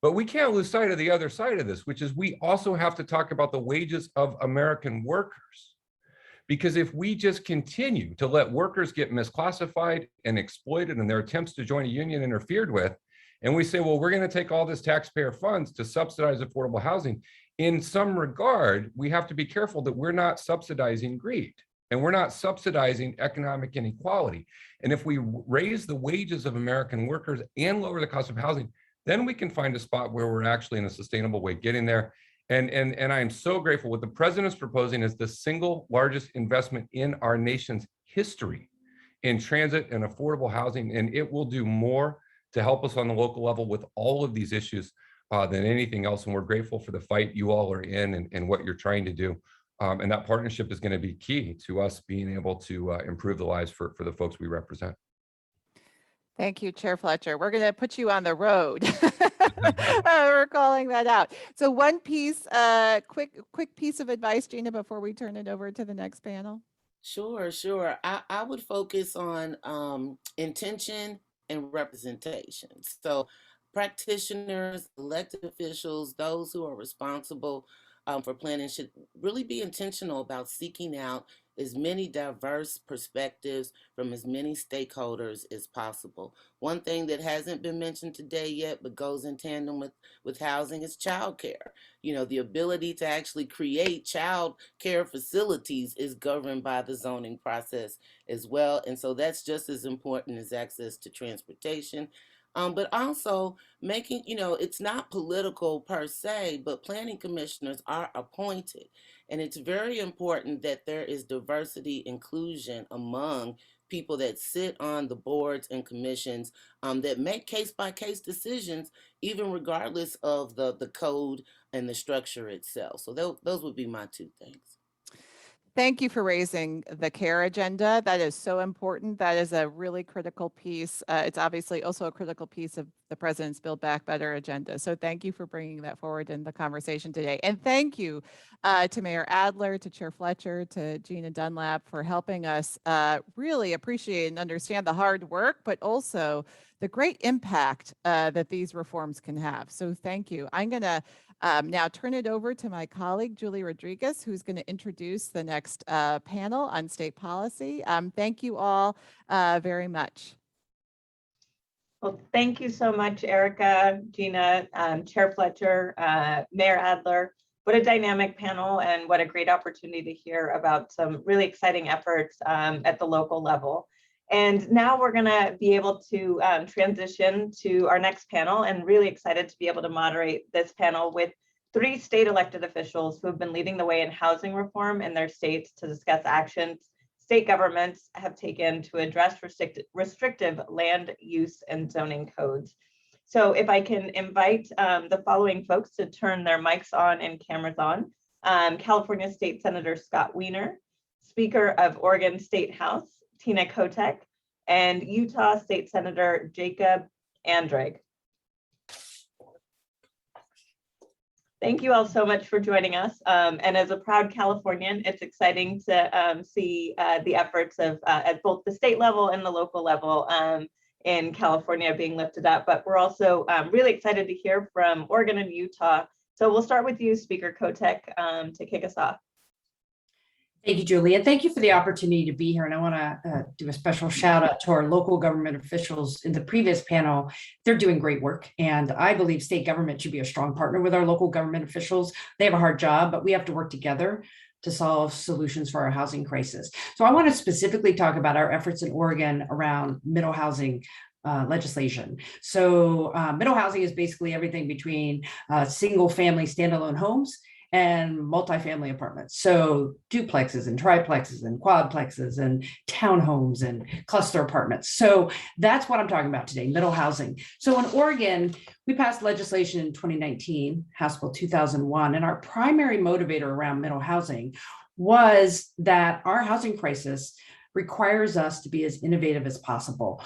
But we can't lose sight of the other side of this, which is we also have to talk about the wages of American workers. Because if we just continue to let workers get misclassified and exploited and their attempts to join a union interfered with, and we say, well, we're going to take all this taxpayer funds to subsidize affordable housing, in some regard, we have to be careful that we're not subsidizing greed and we're not subsidizing economic inequality. And if we raise the wages of American workers and lower the cost of housing, then we can find a spot where we're actually in a sustainable way getting there. And I am so grateful. What the president's proposing is the single largest investment in our nation's history in transit and affordable housing, and it will do more to help us on the local level with all of these issues than anything else. And we're grateful for the fight you all are in and what you're trying to do. And that partnership is going to be key to us being able to improve the lives for the folks we represent. Thank you, Chair Fletcher. We're going to put you on the road. We're calling that out. So one piece, quick piece of advice, Gina, before we turn it over to the next panel. Sure. I would focus on intention and representation. So practitioners, elected officials, those who are responsible for planning should really be intentional about seeking out as many diverse perspectives from as many stakeholders as possible. One thing that hasn't been mentioned today yet, but goes in tandem with housing is childcare. You know, the ability to actually create child care facilities is governed by the zoning process as well. And so that's just as important as access to transportation. But also making, you know, it's not political per se, but planning commissioners are appointed. And it's very important that there is diversity, inclusion among people that sit on the boards and commissions that make case by case decisions, even regardless of the code and the structure itself. So those would be my two things. Thank you for raising the care agenda. That is so important. That is a really critical piece. It's obviously also a critical piece of the president's Build Back Better agenda. So thank you for bringing that forward in the conversation today. And thank you to Mayor Adler, to Chair Fletcher, to Gina Dunlap for helping us really appreciate and understand the hard work, but also the great impact that these reforms can have. So thank you. I'm going to now turn it over to my colleague, Julie Rodriguez, who's going to introduce the next panel on state policy. Thank you all very much. Well, thank you so much, Erica, Gina, Chair Fletcher, Mayor Adler. What a dynamic panel and what a great opportunity to hear about some really exciting efforts at the local level. And now we're going to be able to transition to our next panel, and really excited to be able to moderate this panel with 3 state elected officials who have been leading the way in housing reform in their states to discuss actions state governments have taken to address restrictive land use and zoning codes. So if I can invite the following folks to turn their mics on and cameras on. California State Senator Scott Wiener, Speaker of Oregon State House, Tina Kotek, and Utah State Senator Jacob Andrade. Thank you all so much for joining us. And as a proud Californian, it's exciting to see the efforts of at both the state level and the local level in California being lifted up. But we're also really excited to hear from Oregon and Utah. So we'll start with you, Speaker Kotek, to kick us off. Thank you, Julie, and thank you for the opportunity to be here. And I want to do a special shout out to our local government officials in the previous panel. They're doing great work, and I believe state government should be a strong partner with our local government officials. They have a hard job, but we have to work together to solve solutions for our housing crisis. So I want to specifically talk about our efforts in Oregon around middle housing legislation. So middle housing is basically everything between single family standalone homes and multifamily apartments. So duplexes and triplexes and quadplexes and townhomes and cluster apartments. So that's what I'm talking about today, middle housing. So in Oregon, we passed legislation in 2019, House Bill 2001, and our primary motivator around middle housing was that our housing crisis requires us to be as innovative as possible.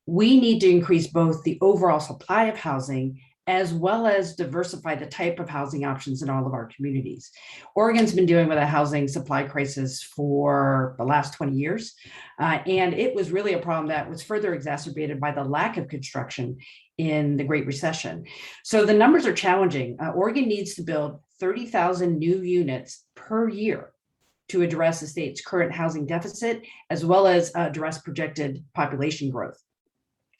We need to increase both the overall supply of housing as well as diversify the type of housing options in all of our communities. Oregon's been dealing with a housing supply crisis for the last 20 years, and it was really a problem that was further exacerbated by the lack of construction in the Great Recession. So the numbers are challenging. Oregon needs to build 30,000 new units per year to address the state's current housing deficit, as well as address projected population growth.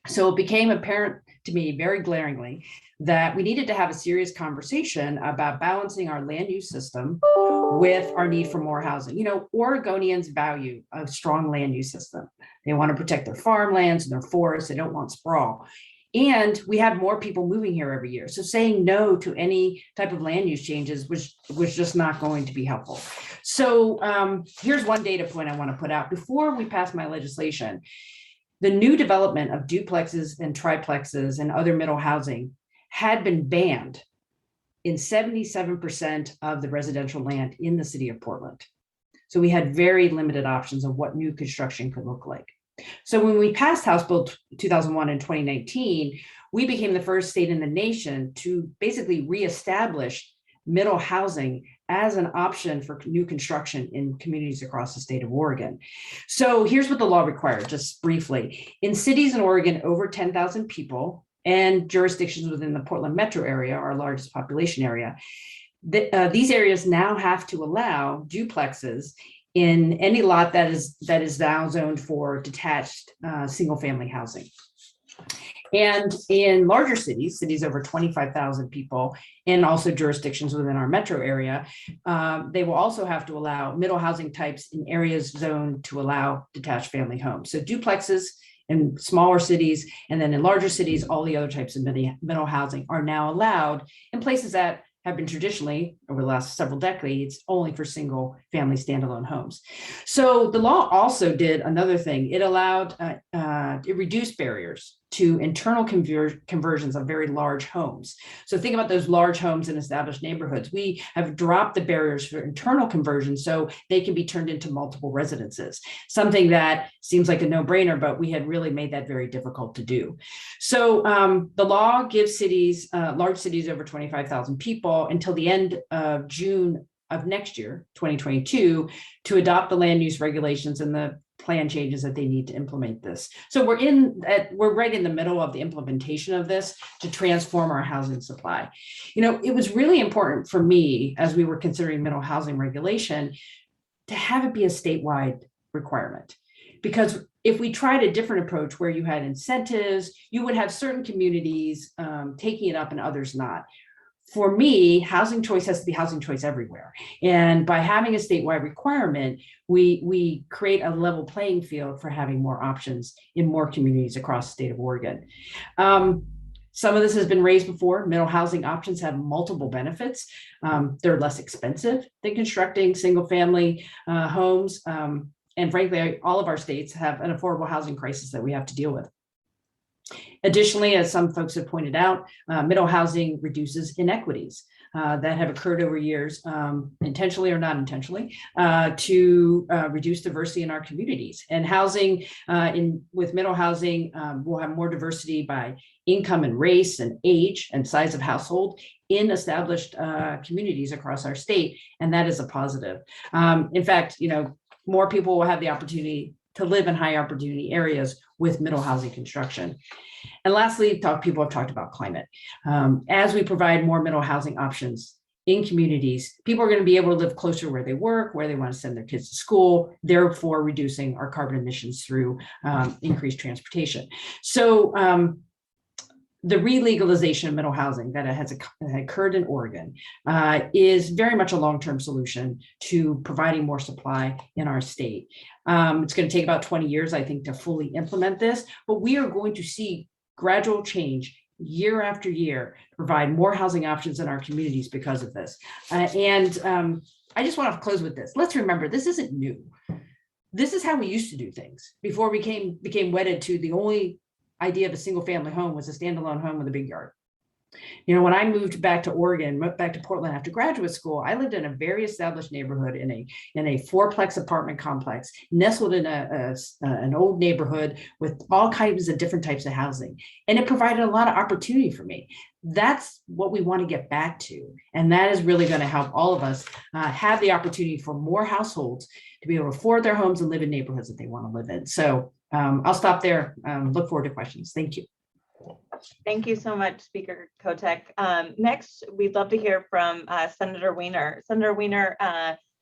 So it became apparent to me very glaringly that we needed to have a serious conversation about balancing our land use system with our need for more housing. You know, Oregonians value a strong land use system. They want to protect their farmlands and their forests. They don't want sprawl. And we have more people moving here every year. So saying no to any type of land use changes was just not going to be helpful. So here's one data point I want to put out. Before we passed my legislation, the new development of duplexes and triplexes and other middle housing had been banned in 77% of the residential land in the city of Portland. So we had very limited options of what new construction could look like. So when we passed House Bill 2001 in 2019, we became the first state in the nation to basically reestablish middle housing as an option for new construction in communities across the state of Oregon. So here's what the law required, just briefly. In cities in Oregon over 10,000 people and jurisdictions within the Portland metro area, our largest population area, these areas now have to allow duplexes in any lot that is now zoned for detached single family housing. And in larger cities over 25,000 people, and also jurisdictions within our metro area, they will also have to allow middle housing types in areas zoned to allow detached family homes. So duplexes in smaller cities, and then in larger cities, all the other types of middle housing are now allowed in places that have been traditionally, over the last several decades, only for single family standalone homes. So the law also did another thing. It allowed, it reduced barriers to internal conversions of very large homes. So think about those large homes in established neighborhoods. We have dropped the barriers for internal conversion so they can be turned into multiple residences, something that seems like a no-brainer, but we had really made that very difficult to do. So the law gives cities, large cities over 25,000 people until the end of June of next year, 2022, to adopt the land use regulations and the plan changes that they need to implement this. So we're right in the middle of the implementation of this to transform our housing supply. You know, it was really important for me as we were considering middle housing regulation to have it be a statewide requirement. Because if we tried a different approach where you had incentives, you would have certain communities taking it up and others not. For me, housing choice has to be housing choice everywhere. And by having a statewide requirement, we create a level playing field for having more options in more communities across the state of Oregon. Some of this has been raised before. Middle housing options have multiple benefits. They're less expensive than constructing single family homes. And frankly, all of our states have an affordable housing crisis that we have to deal with. Additionally, as some folks have pointed out, middle housing reduces inequities that have occurred over years, intentionally or not intentionally, to reduce diversity in our communities. And housing with middle housing, we'll have more diversity by income and race and age and size of household in established communities across our state, and that is a positive. In fact, you know, more people will have the opportunity to live in high opportunity areas with middle housing construction. And lastly, people have talked about climate. As we provide more middle housing options in communities, people are going to be able to live closer where they work, where they want to send their kids to school, therefore reducing our carbon emissions through increased transportation. So the re-legalization of middle housing that has occurred in Oregon is very much a long-term solution to providing more supply in our state. It's going to take about 20 years, I think, to fully implement this, but we are going to see gradual change year after year to provide more housing options in our communities because of this. I just want to close with this. Let's remember, this isn't new. This is how we used to do things before we became wedded to the only idea of a single family home was a standalone home with a big yard. You know, when I moved back to Oregon, back to Portland after graduate school, I lived in a very established neighborhood in a fourplex apartment complex, nestled in an old neighborhood with all kinds of different types of housing. And it provided a lot of opportunity for me. That's what we want to get back to. And that is really going to help all of us have the opportunity for more households to be able to afford their homes and live in neighborhoods that they want to live in. So I'll stop there. Look forward to questions. Thank you. Thank you so much, Speaker Kotek. Next, we'd love to hear from Senator Wiener. Senator Wiener,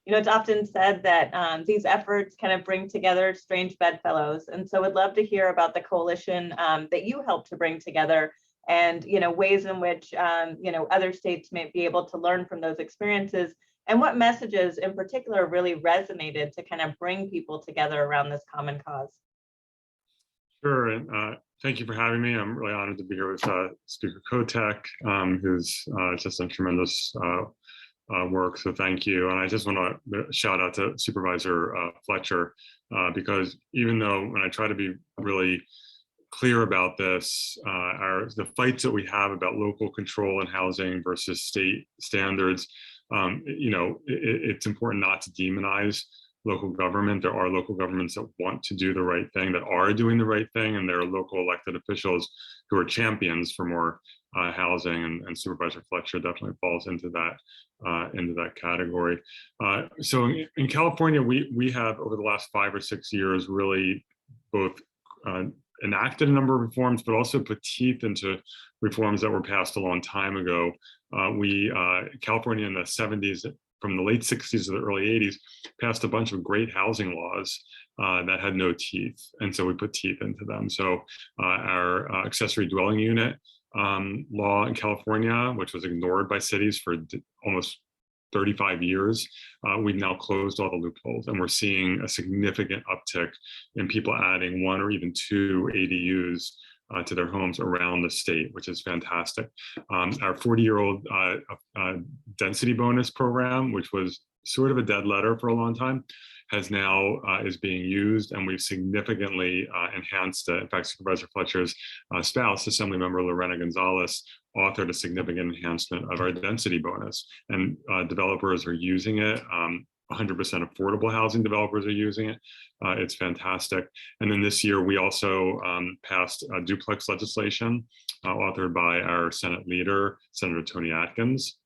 you know, it's often said that these efforts kind of bring together strange bedfellows. And so we'd love to hear about the coalition that you helped to bring together and, you know, ways in which, you know, other states may be able to learn from those experiences and what messages in particular really resonated to kind of bring people together around this common cause. Sure, and thank you for having me. I'm really honored to be here with Speaker Kotek, who's just done tremendous work, so thank you. And I just want to shout out to Supervisor Fletcher, because even though when I try to be really clear about this, the fights that we have about local control in housing versus state standards, you know, it's important not to demonize local government. There are local governments that want to do the right thing, that are doing the right thing, and there are local elected officials who are champions for more housing, and Supervisor Fletcher definitely falls into that category. So in California, we have over the last 5 or 6 years really both enacted a number of reforms, but also put teeth into reforms that were passed a long time ago. California in the 70s from the late 60s to the early 80s, passed a bunch of great housing laws that had no teeth. And so we put teeth into them. So our accessory dwelling unit law in California, which was ignored by cities for almost 35 years, we've now closed all the loopholes, and we're seeing a significant uptick in people adding 1 or even 2 ADUs to their homes around the state, which is fantastic. Our 40-year-old density bonus program, which was sort of a dead letter for a long time, has now is being used, and we've significantly enhanced it. In fact, Supervisor Fletcher's spouse, Assemblymember Lorena Gonzalez, authored a significant enhancement of our density bonus, and developers are using it. 100% affordable housing developers are using it. It's fantastic. And then this year, we also passed duplex legislation authored by our Senate leader, Senator Tony Atkins.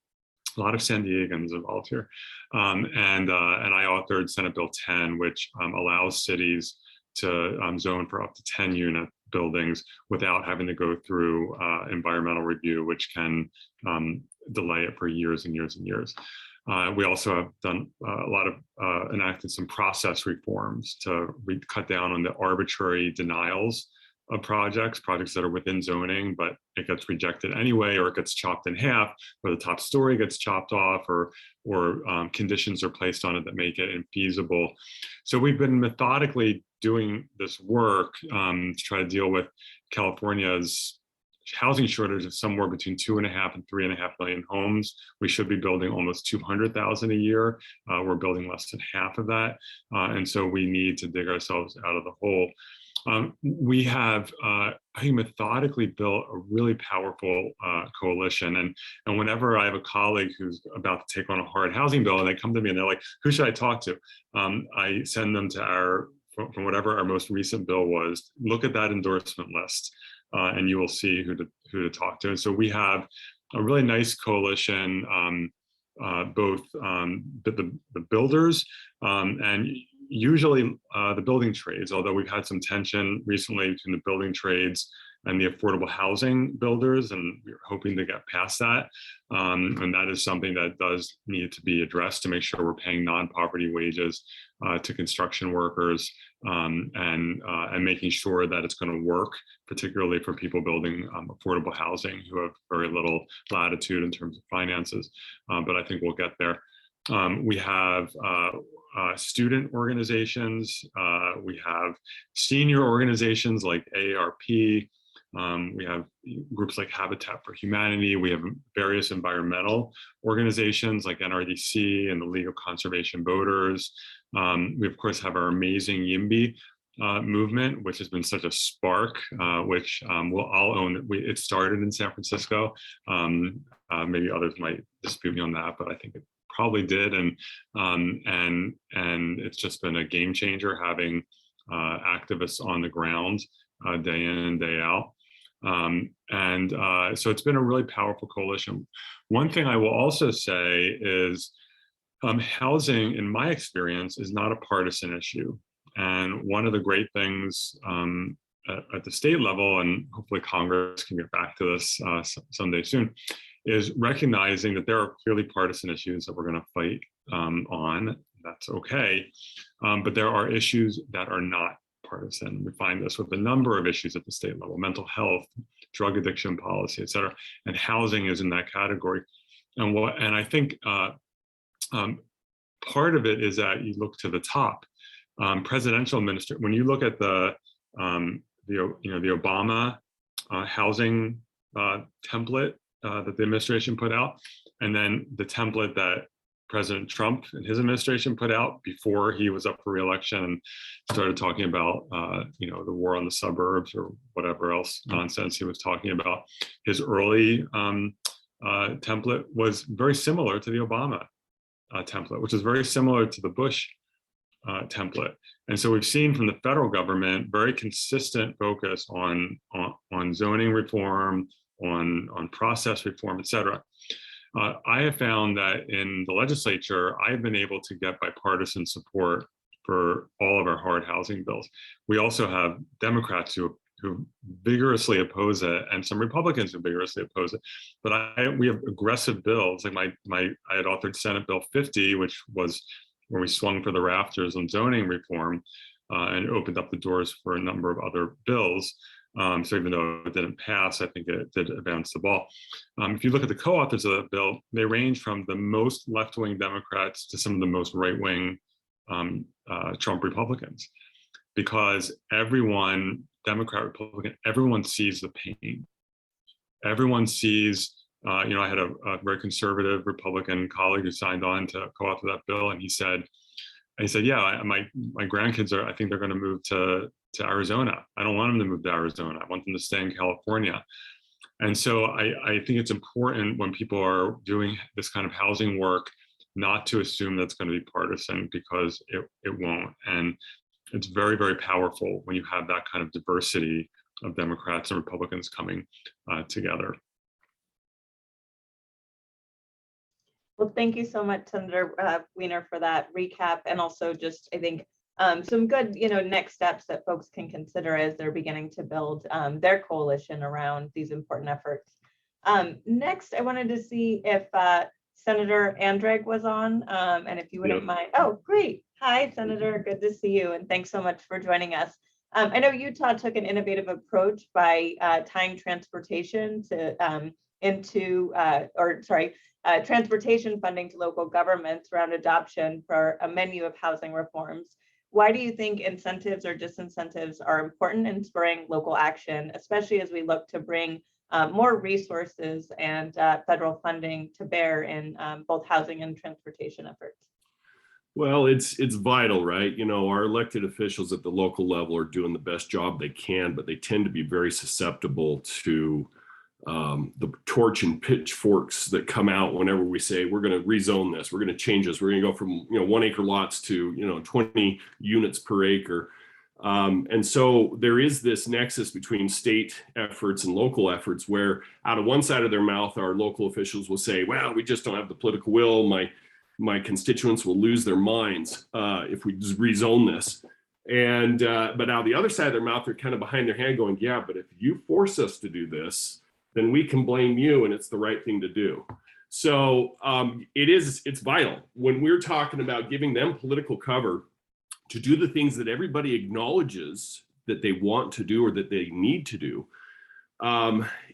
A lot of San Diegans involved here. And I authored Senate Bill 10, which allows cities to zone for up to 10 unit buildings without having to go through environmental review, which can delay it for years and years and years. We also have done a lot of enacted some process reforms to cut down on the arbitrary denials of projects that are within zoning, but it gets rejected anyway, or it gets chopped in half, or the top story gets chopped off, or conditions are placed on it that make it infeasible. So we've been methodically doing this work to try to deal with California's housing shortage of somewhere between 2.5 and 3.5 million homes. We should be building almost 200,000 a year. We're building less than half of that. And so we need to dig ourselves out of the hole. We have, I think, methodically built a really powerful coalition. And whenever I have a colleague who's about to take on a hard housing bill and they come to me and they're like, who should I talk to? I send them to from whatever our most recent bill was, look at that endorsement list and you will see who to talk to. And so we have a really nice coalition, both the builders and usually the building trades, although we've had some tension recently between the building trades and the affordable housing builders, and we're hoping to get past that. And that is something that does need to be addressed to make sure we're paying non-poverty wages to construction workers and making sure that it's going to work, particularly for people building affordable housing who have very little latitude in terms of finances. But I think we'll get there. We have student organizations. We have senior organizations like AARP. We have groups like Habitat for Humanity. We have various environmental organizations like NRDC and the League of Conservation Voters. We, of course, have our amazing YIMBY movement, which has been such a spark, which I'll own. It started in San Francisco. Maybe others might dispute me on that, but I think it probably did. And it's just been a game changer having activists on the ground day in and day out. So it's been a really powerful coalition. One thing I will also say is housing, in my experience, is not a partisan issue. And one of the great things at the state level, and hopefully Congress can get back to this someday soon, is recognizing that there are clearly partisan issues that we're going to fight on. That's okay. But there are issues that are not partisan. We find this with a number of issues at the state level: mental health, drug addiction policy, et cetera. And housing is in that category. And I think part of it is that you look to the top. Presidential minister, when you look at the Obama housing template that the administration put out, and then the template that President Trump and his administration put out before he was up for re-election and started talking about the war on the suburbs or whatever else nonsense he was talking about. His early template was very similar to the Obama template, which is very similar to the Bush template. And so we've seen from the federal government very consistent focus on zoning reform, on process reform, et cetera. I have found that in the legislature, I've been able to get bipartisan support for all of our hard housing bills. We also have Democrats who who vigorously oppose it, and some Republicans who vigorously oppose it. But we have aggressive bills. Like I had authored Senate Bill 50, which was where we swung for the rafters on zoning reform, and opened up the doors for a number of other bills. So even though it didn't pass, I think it did advance the ball. If you look at the co-authors of that bill, they range from the most left-wing Democrats to some of the most right-wing Trump Republicans, because everyone, Democrat, Republican, everyone sees the pain. Everyone sees, I had a very conservative Republican colleague who signed on to co-author that bill, and he said, yeah, my grandkids I think they're going to move to Arizona. I don't want them to move to Arizona. I want them to stay in California. And so I think it's important when people are doing this kind of housing work not to assume that's going to be partisan, because it won't. And it's very, very powerful when you have that kind of diversity of Democrats and Republicans coming together. Well, thank you so much, Senator Wiener, for that recap, and also just, I think, some good, next steps that folks can consider as they're beginning to build their coalition around these important efforts. Next, I wanted to see if Senator Andrade was on, and if you wouldn't mind. Oh, great. Hi, Senator. Good to see you, and thanks so much for joining us. I know Utah took an innovative approach by tying transportation to transportation funding to local governments around adoption for a menu of housing reforms. Why do you think incentives or disincentives are important in spurring local action, especially as we look to bring more resources and federal funding to bear in both housing and transportation efforts? Well, it's vital, right? Our elected officials at the local level are doing the best job they can, but they tend to be very susceptible to the torch and pitchforks that come out whenever we say we're going to rezone this, we're going to change this, we're going to go from 1 acre lots to 20 units per acre. And so there is this nexus between state efforts and local efforts, where out of one side of their mouth, our local officials will say, well, we just don't have the political will. My constituents will lose their minds if we just rezone this. And but out of the other side of their mouth, they're kind of behind their hand going, yeah, but if you force us to do this, then we can blame you and it's the right thing to do. So it's vital when we're talking about giving them political cover to do the things that everybody acknowledges that they want to do or that they need to do.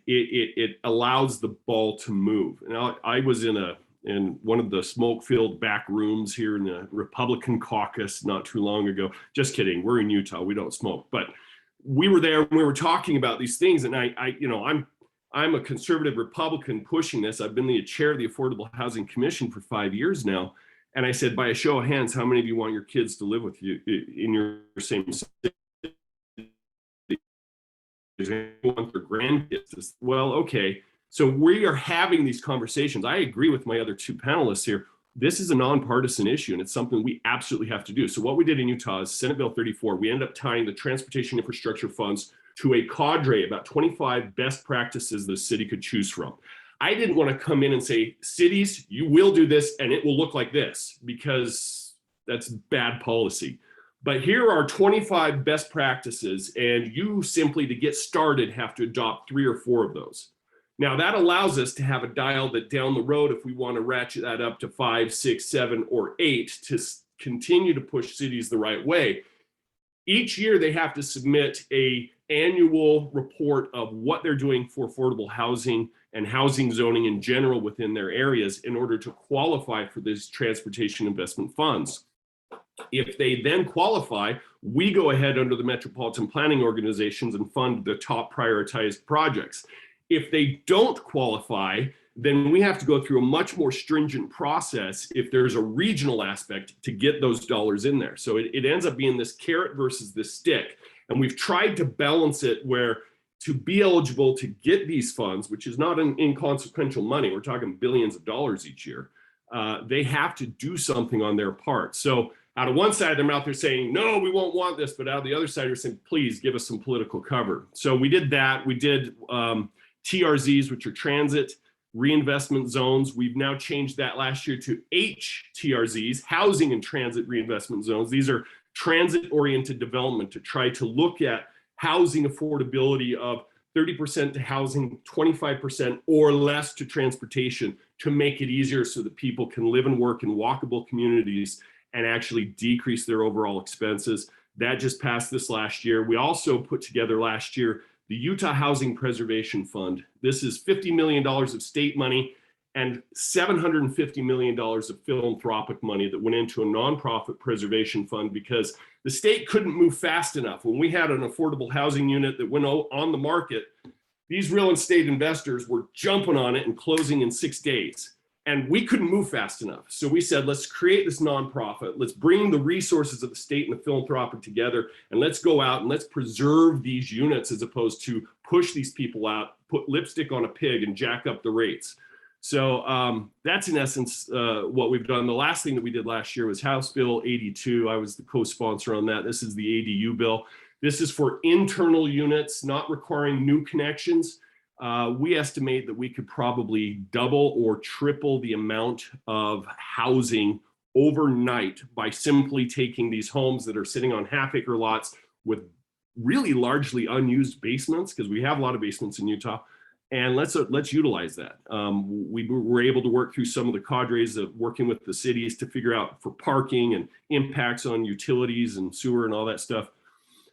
It allows the ball to move. And I was in one of the smoke-filled back rooms here in the Republican caucus not too long ago. Just kidding, we're in Utah, we don't smoke. But we were there and we were talking about these things, and I'm a conservative Republican pushing this. I've been the chair of the Affordable Housing Commission for 5 years now. And I said, by a show of hands, how many of you want your kids to live with you in your same city? Want their grandkids? Well, okay. So we are having these conversations. I agree with my other two panelists here. This is a nonpartisan issue, and it's something we absolutely have to do. So what we did in Utah is Senate Bill 34. We ended up tying the transportation infrastructure funds to a cadre, about 25 best practices the city could choose from. I didn't want to come in and say, cities, you will do this and it will look like this, because that's bad policy. But here are 25 best practices, and you simply, to get started, have to adopt 3 or 4 of those. Now that allows us to have a dial that down the road, if we want to ratchet that up to 5, 6, 7, or 8 to continue to push cities the right way, each year they have to submit an annual report of what they're doing for affordable housing and housing zoning in general within their areas in order to qualify for these transportation investment funds. If they then qualify, we go ahead under the metropolitan planning organizations and fund the top prioritized projects. If they don't qualify, then we have to go through a much more stringent process if there's a regional aspect to get those dollars in there. So it ends up being this carrot versus this stick. And we've tried to balance it where to be eligible to get these funds, which is not an inconsequential money, we're talking billions of dollars each year, they have to do something on their part. So out of one side of their mouth, they're saying, no, we won't want this. But out of the other side, they're saying, please give us some political cover. So we did that. We did TRZs, which are transit reinvestment zones. We've now changed that last year to HTRZs, housing and transit reinvestment zones. These are transit-oriented development to try to look at housing affordability of 30% to housing, 25% or less to transportation to make it easier so that people can live and work in walkable communities and actually decrease their overall expenses. That just passed this last year. We also put together last year the Utah Housing Preservation Fund. This is $50 million of state money and $750 million of philanthropic money that went into a nonprofit preservation fund because the state couldn't move fast enough. When we had an affordable housing unit that went on the market, these real estate investors were jumping on it and closing in 6 days. And we couldn't move fast enough. So we said, let's create this nonprofit. Let's bring the resources of the state and the philanthropic together, and let's go out and let's preserve these units as opposed to push these people out, put lipstick on a pig and jack up the rates. So that's in essence what we've done. The last thing that we did last year was House Bill 82. I was the co-sponsor on that. This is the ADU bill. This is for internal units, not requiring new connections. We estimate that we could probably double or triple the amount of housing overnight by simply taking these homes that are sitting on half-acre lots with really largely unused basements, because we have a lot of basements in Utah, and let's utilize that. We were able to work through some of the cadres of working with the cities to figure out for parking and impacts on utilities and sewer and all that stuff.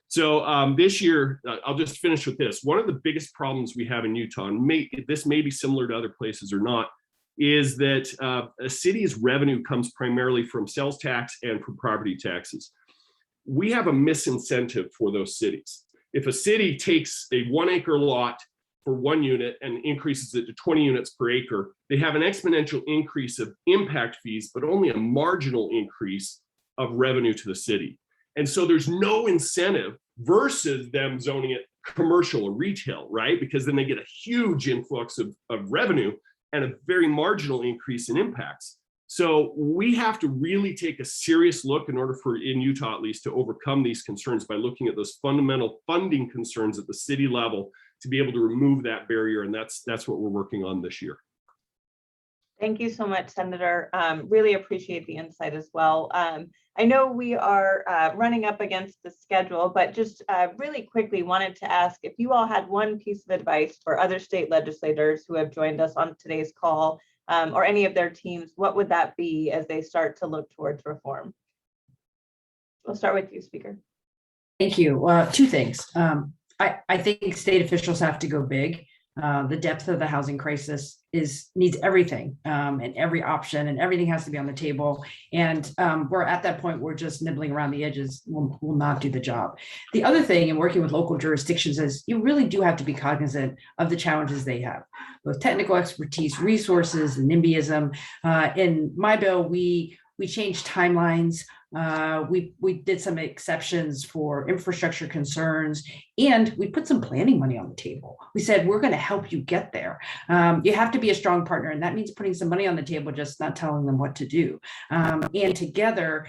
So this year, I'll just finish with this. One of the biggest problems we have in Utah, and this may be similar to other places or not, is that a city's revenue comes primarily from sales tax and from property taxes. We have a misincentive for those cities. If a city takes a 1 acre lot for 1 unit and increases it to 20 units per acre, they have an exponential increase of impact fees, but only a marginal increase of revenue to the city. And so there's no incentive versus them zoning it commercial or retail, right? Because then they get a huge influx of revenue and a very marginal increase in impacts. So we have to really take a serious look in order for, in Utah at least, to overcome these concerns by looking at those fundamental funding concerns at the city level to be able to remove that barrier. And that's what we're working on this year. Thank you so much, Senator. Really appreciate the insight as well. I know we are running up against the schedule, but just really quickly wanted to ask if you all had one piece of advice for other state legislators who have joined us on today's call, or any of their teams, what would that be as they start to look towards reform? We'll start with you, Speaker. Thank you. 2 things. I think state officials have to go big. The depth of the housing crisis needs everything and every option, and everything has to be on the table. And we're at that point where just nibbling around the edges will not do the job. The other thing in working with local jurisdictions is you really do have to be cognizant of the challenges they have, both technical expertise, resources, and NIMBYism. In my bill, we changed timelines. We did some exceptions for infrastructure concerns, and we put some planning money on the table. We said, we're going to help you get there. You have to be a strong partner, and that means putting some money on the table, just not telling them what to do. And together,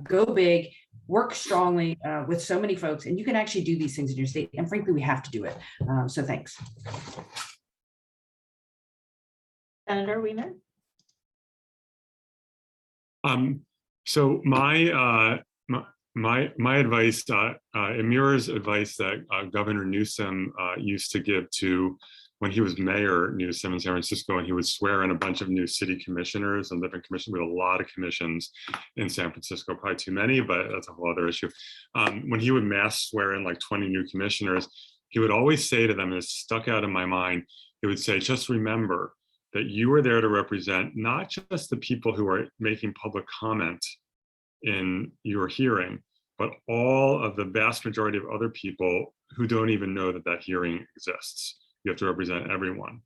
go big, work strongly with so many folks, and you can actually do these things in your state. And frankly, we have to do it. So thanks. Senator Wiener. So my advice, it mirrors advice that Governor Newsom used to give to when he was Mayor Newsom in San Francisco, and he would swear in a bunch of new city commissioners and different commissions. We have a lot of commissions in San Francisco, probably too many, but that's a whole other issue. When he would mass swear in like 20 new commissioners, he would always say to them, and it's stuck out in my mind, he would say, just remember that you are there to represent not just the people who are making public comment in your hearing, but all of the vast majority of other people who don't even know that that hearing exists. You have to represent everyone.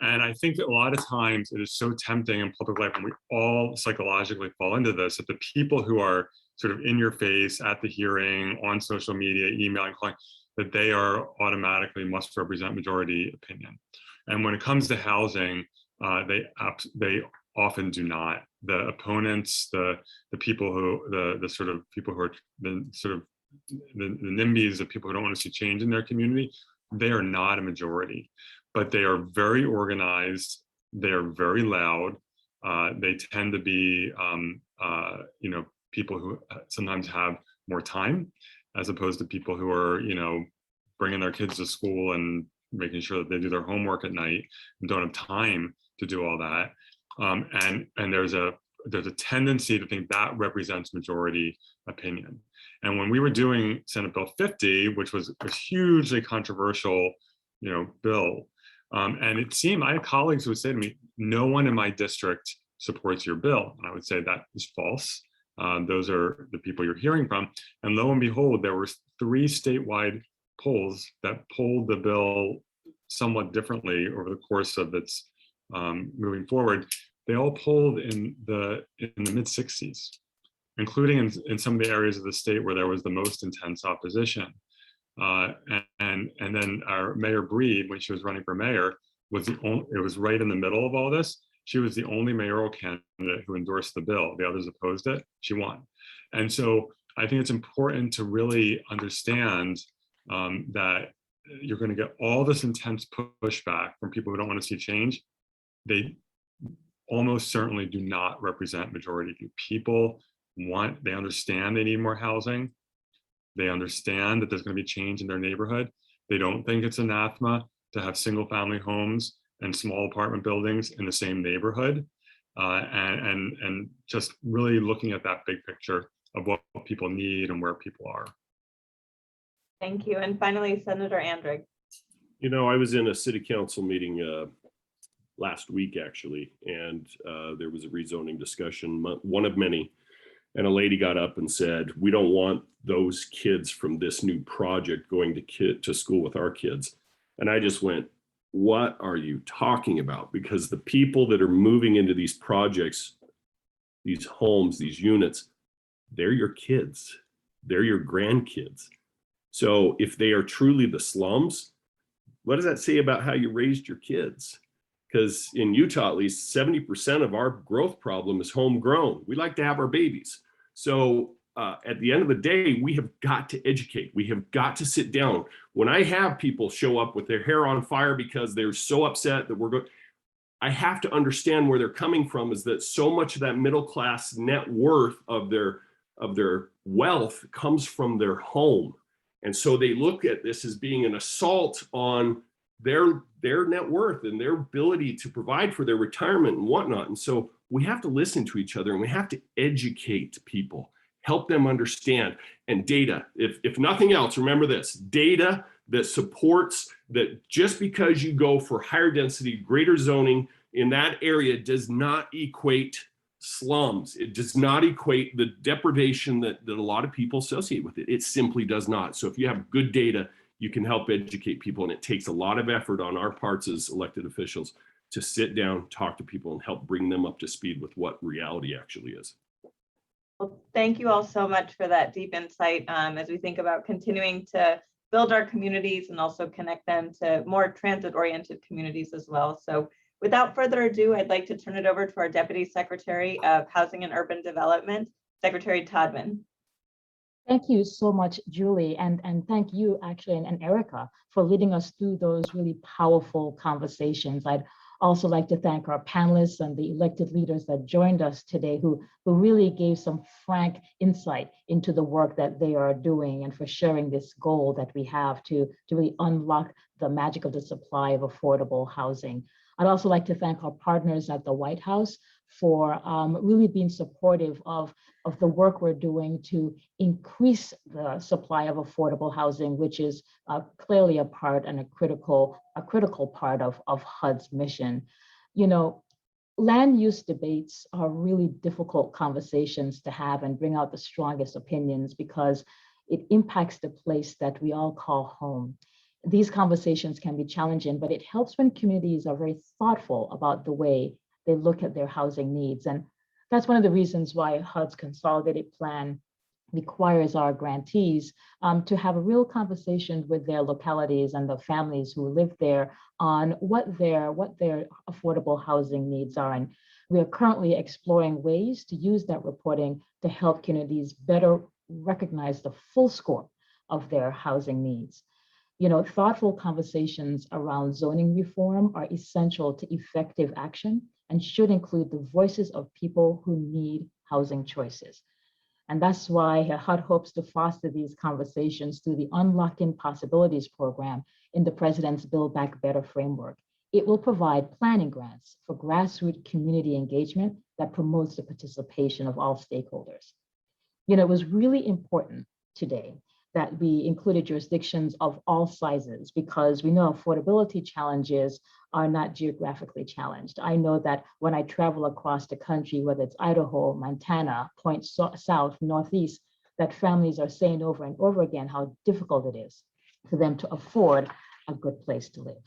And I think that a lot of times it is so tempting in public life, and we all psychologically fall into this, that the people who are sort of in your face at the hearing, on social media, emailing, calling, that they are automatically must represent majority opinion. And when it comes to housing, they often do not. The opponents, the people who, the sort of people who are the sort of the NIMBYs, the people who don't want to see change in their community, they are not a majority, but they are very organized. They are very loud. They tend to be, people who sometimes have more time as opposed to people who are, bringing their kids to school and making sure that they do their homework at night and don't have time to do all that. And there's a tendency to think that represents majority opinion. And when we were doing Senate Bill 50, which was a hugely controversial, bill, and it seemed, my colleagues would say to me, no one in my district supports your bill. And I would say that is false. Those are the people you're hearing from. And lo and behold, there were 3 statewide polls that polled the bill somewhat differently over the course of its moving forward. They all polled in the mid 60s, including in some of the areas of the state where there was the most intense opposition. And then our Mayor Breed, when she was running for mayor, it was right in the middle of all this. She was the only mayoral candidate who endorsed the bill. The others opposed it. She won. And so I think it's important to really understand that you're going to get all this intense pushback from people who don't want to see change. They almost certainly do not represent majority view. People they understand they need more housing. They understand that there's going to be change in their neighborhood. They don't think it's anathema to have single family homes and small apartment buildings in the same neighborhood. And just really looking at that big picture of what people need and where people are. Thank you. And finally, Senator Andrick. I was in a city council meeting last week, actually, and there was a rezoning discussion, one of many. And a lady got up and said, we don't want those kids from this new project going to school with our kids. And I just went, what are you talking about? Because the people that are moving into these projects, these homes, these units, they're your kids. They're your grandkids. So if they are truly the slums, what does that say about how you raised your kids? Because in Utah, at least 70% of our growth problem is homegrown. We like to have our babies. So at the end of the day, we have got to educate. We have got to sit down. When I have people show up with their hair on fire because they're so upset that we're going, I have to understand where they're coming from, is that so much of that middle class net worth of their wealth comes from their home. And so they look at this as being an assault on their net worth and their ability to provide for their retirement and whatnot. And so we have to listen to each other and we have to educate people, help them understand. And data, if nothing else, remember this, data that supports that just because you go for higher density, greater zoning in that area does not equate slums. It does not equate the deprivation that a lot of people associate with it. It simply does not. So if you have good data, you can help educate people. And it takes a lot of effort on our parts as elected officials to sit down, talk to people, and help bring them up to speed with what reality actually is. Well, thank you all so much for that deep insight as we think about continuing to build our communities and also connect them to more transit-oriented communities as well. So without further ado, I'd like to turn it over to our Deputy Secretary of Housing and Urban Development, Secretary Todman. Thank you so much, Julie, and thank you actually and Erica for leading us through those really powerful conversations. I'd also like to thank our panelists and the elected leaders that joined us today who really gave some frank insight into the work that they are doing and for sharing this goal that we have to really unlock the magic of the supply of affordable housing. I'd also like to thank our partners at the White House for really being supportive of the work we're doing to increase the supply of affordable housing, which is clearly a part and a critical part of HUD's mission. Land use debates are really difficult conversations to have and bring out the strongest opinions because it impacts the place that we all call home. These conversations can be challenging, but it helps when communities are very thoughtful about the way they look at their housing needs. And that's one of the reasons why HUD's consolidated plan requires our grantees to have a real conversation with their localities and the families who live there on what their affordable housing needs are. And we are currently exploring ways to use that reporting to help communities better recognize the full scope of their housing needs. Thoughtful conversations around zoning reform are essential to effective action and should include the voices of people who need housing choices. And that's why HUD hopes to foster these conversations through the Unlocking Possibilities program in the President's Build Back Better framework. It will provide planning grants for grassroots community engagement that promotes the participation of all stakeholders. You know, it was really important today that we included jurisdictions of all sizes because we know affordability challenges are not geographically challenged. I know that when I travel across the country, whether it's Idaho, Montana, Point South, Northeast, that families are saying over and over again how difficult it is for them to afford a good place to live.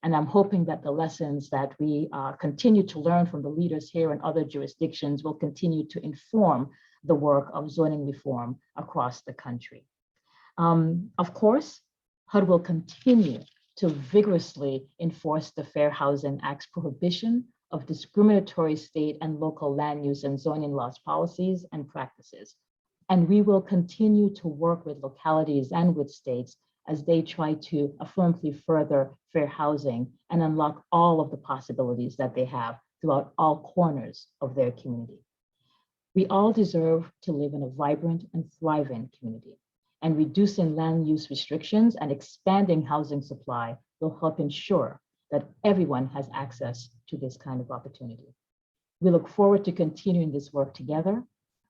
And I'm hoping that the lessons that we continue to learn from the leaders here and other jurisdictions will continue to inform the work of zoning reform across the country. Of course, HUD will continue to vigorously enforce the Fair Housing Act's prohibition of discriminatory state and local land use and zoning laws, policies, and practices. And we will continue to work with localities and with states as they try to affirmatively further fair housing and unlock all of the possibilities that they have throughout all corners of their community. We all deserve to live in a vibrant and thriving community, and reducing land use restrictions and expanding housing supply will help ensure that everyone has access to this kind of opportunity. We look forward to continuing this work together.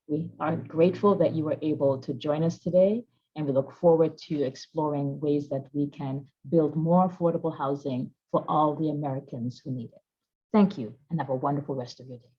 We are grateful that you were able to join us today, and we look forward to exploring ways that we can build more affordable housing for all the Americans who need it. Thank you, and have a wonderful rest of your day.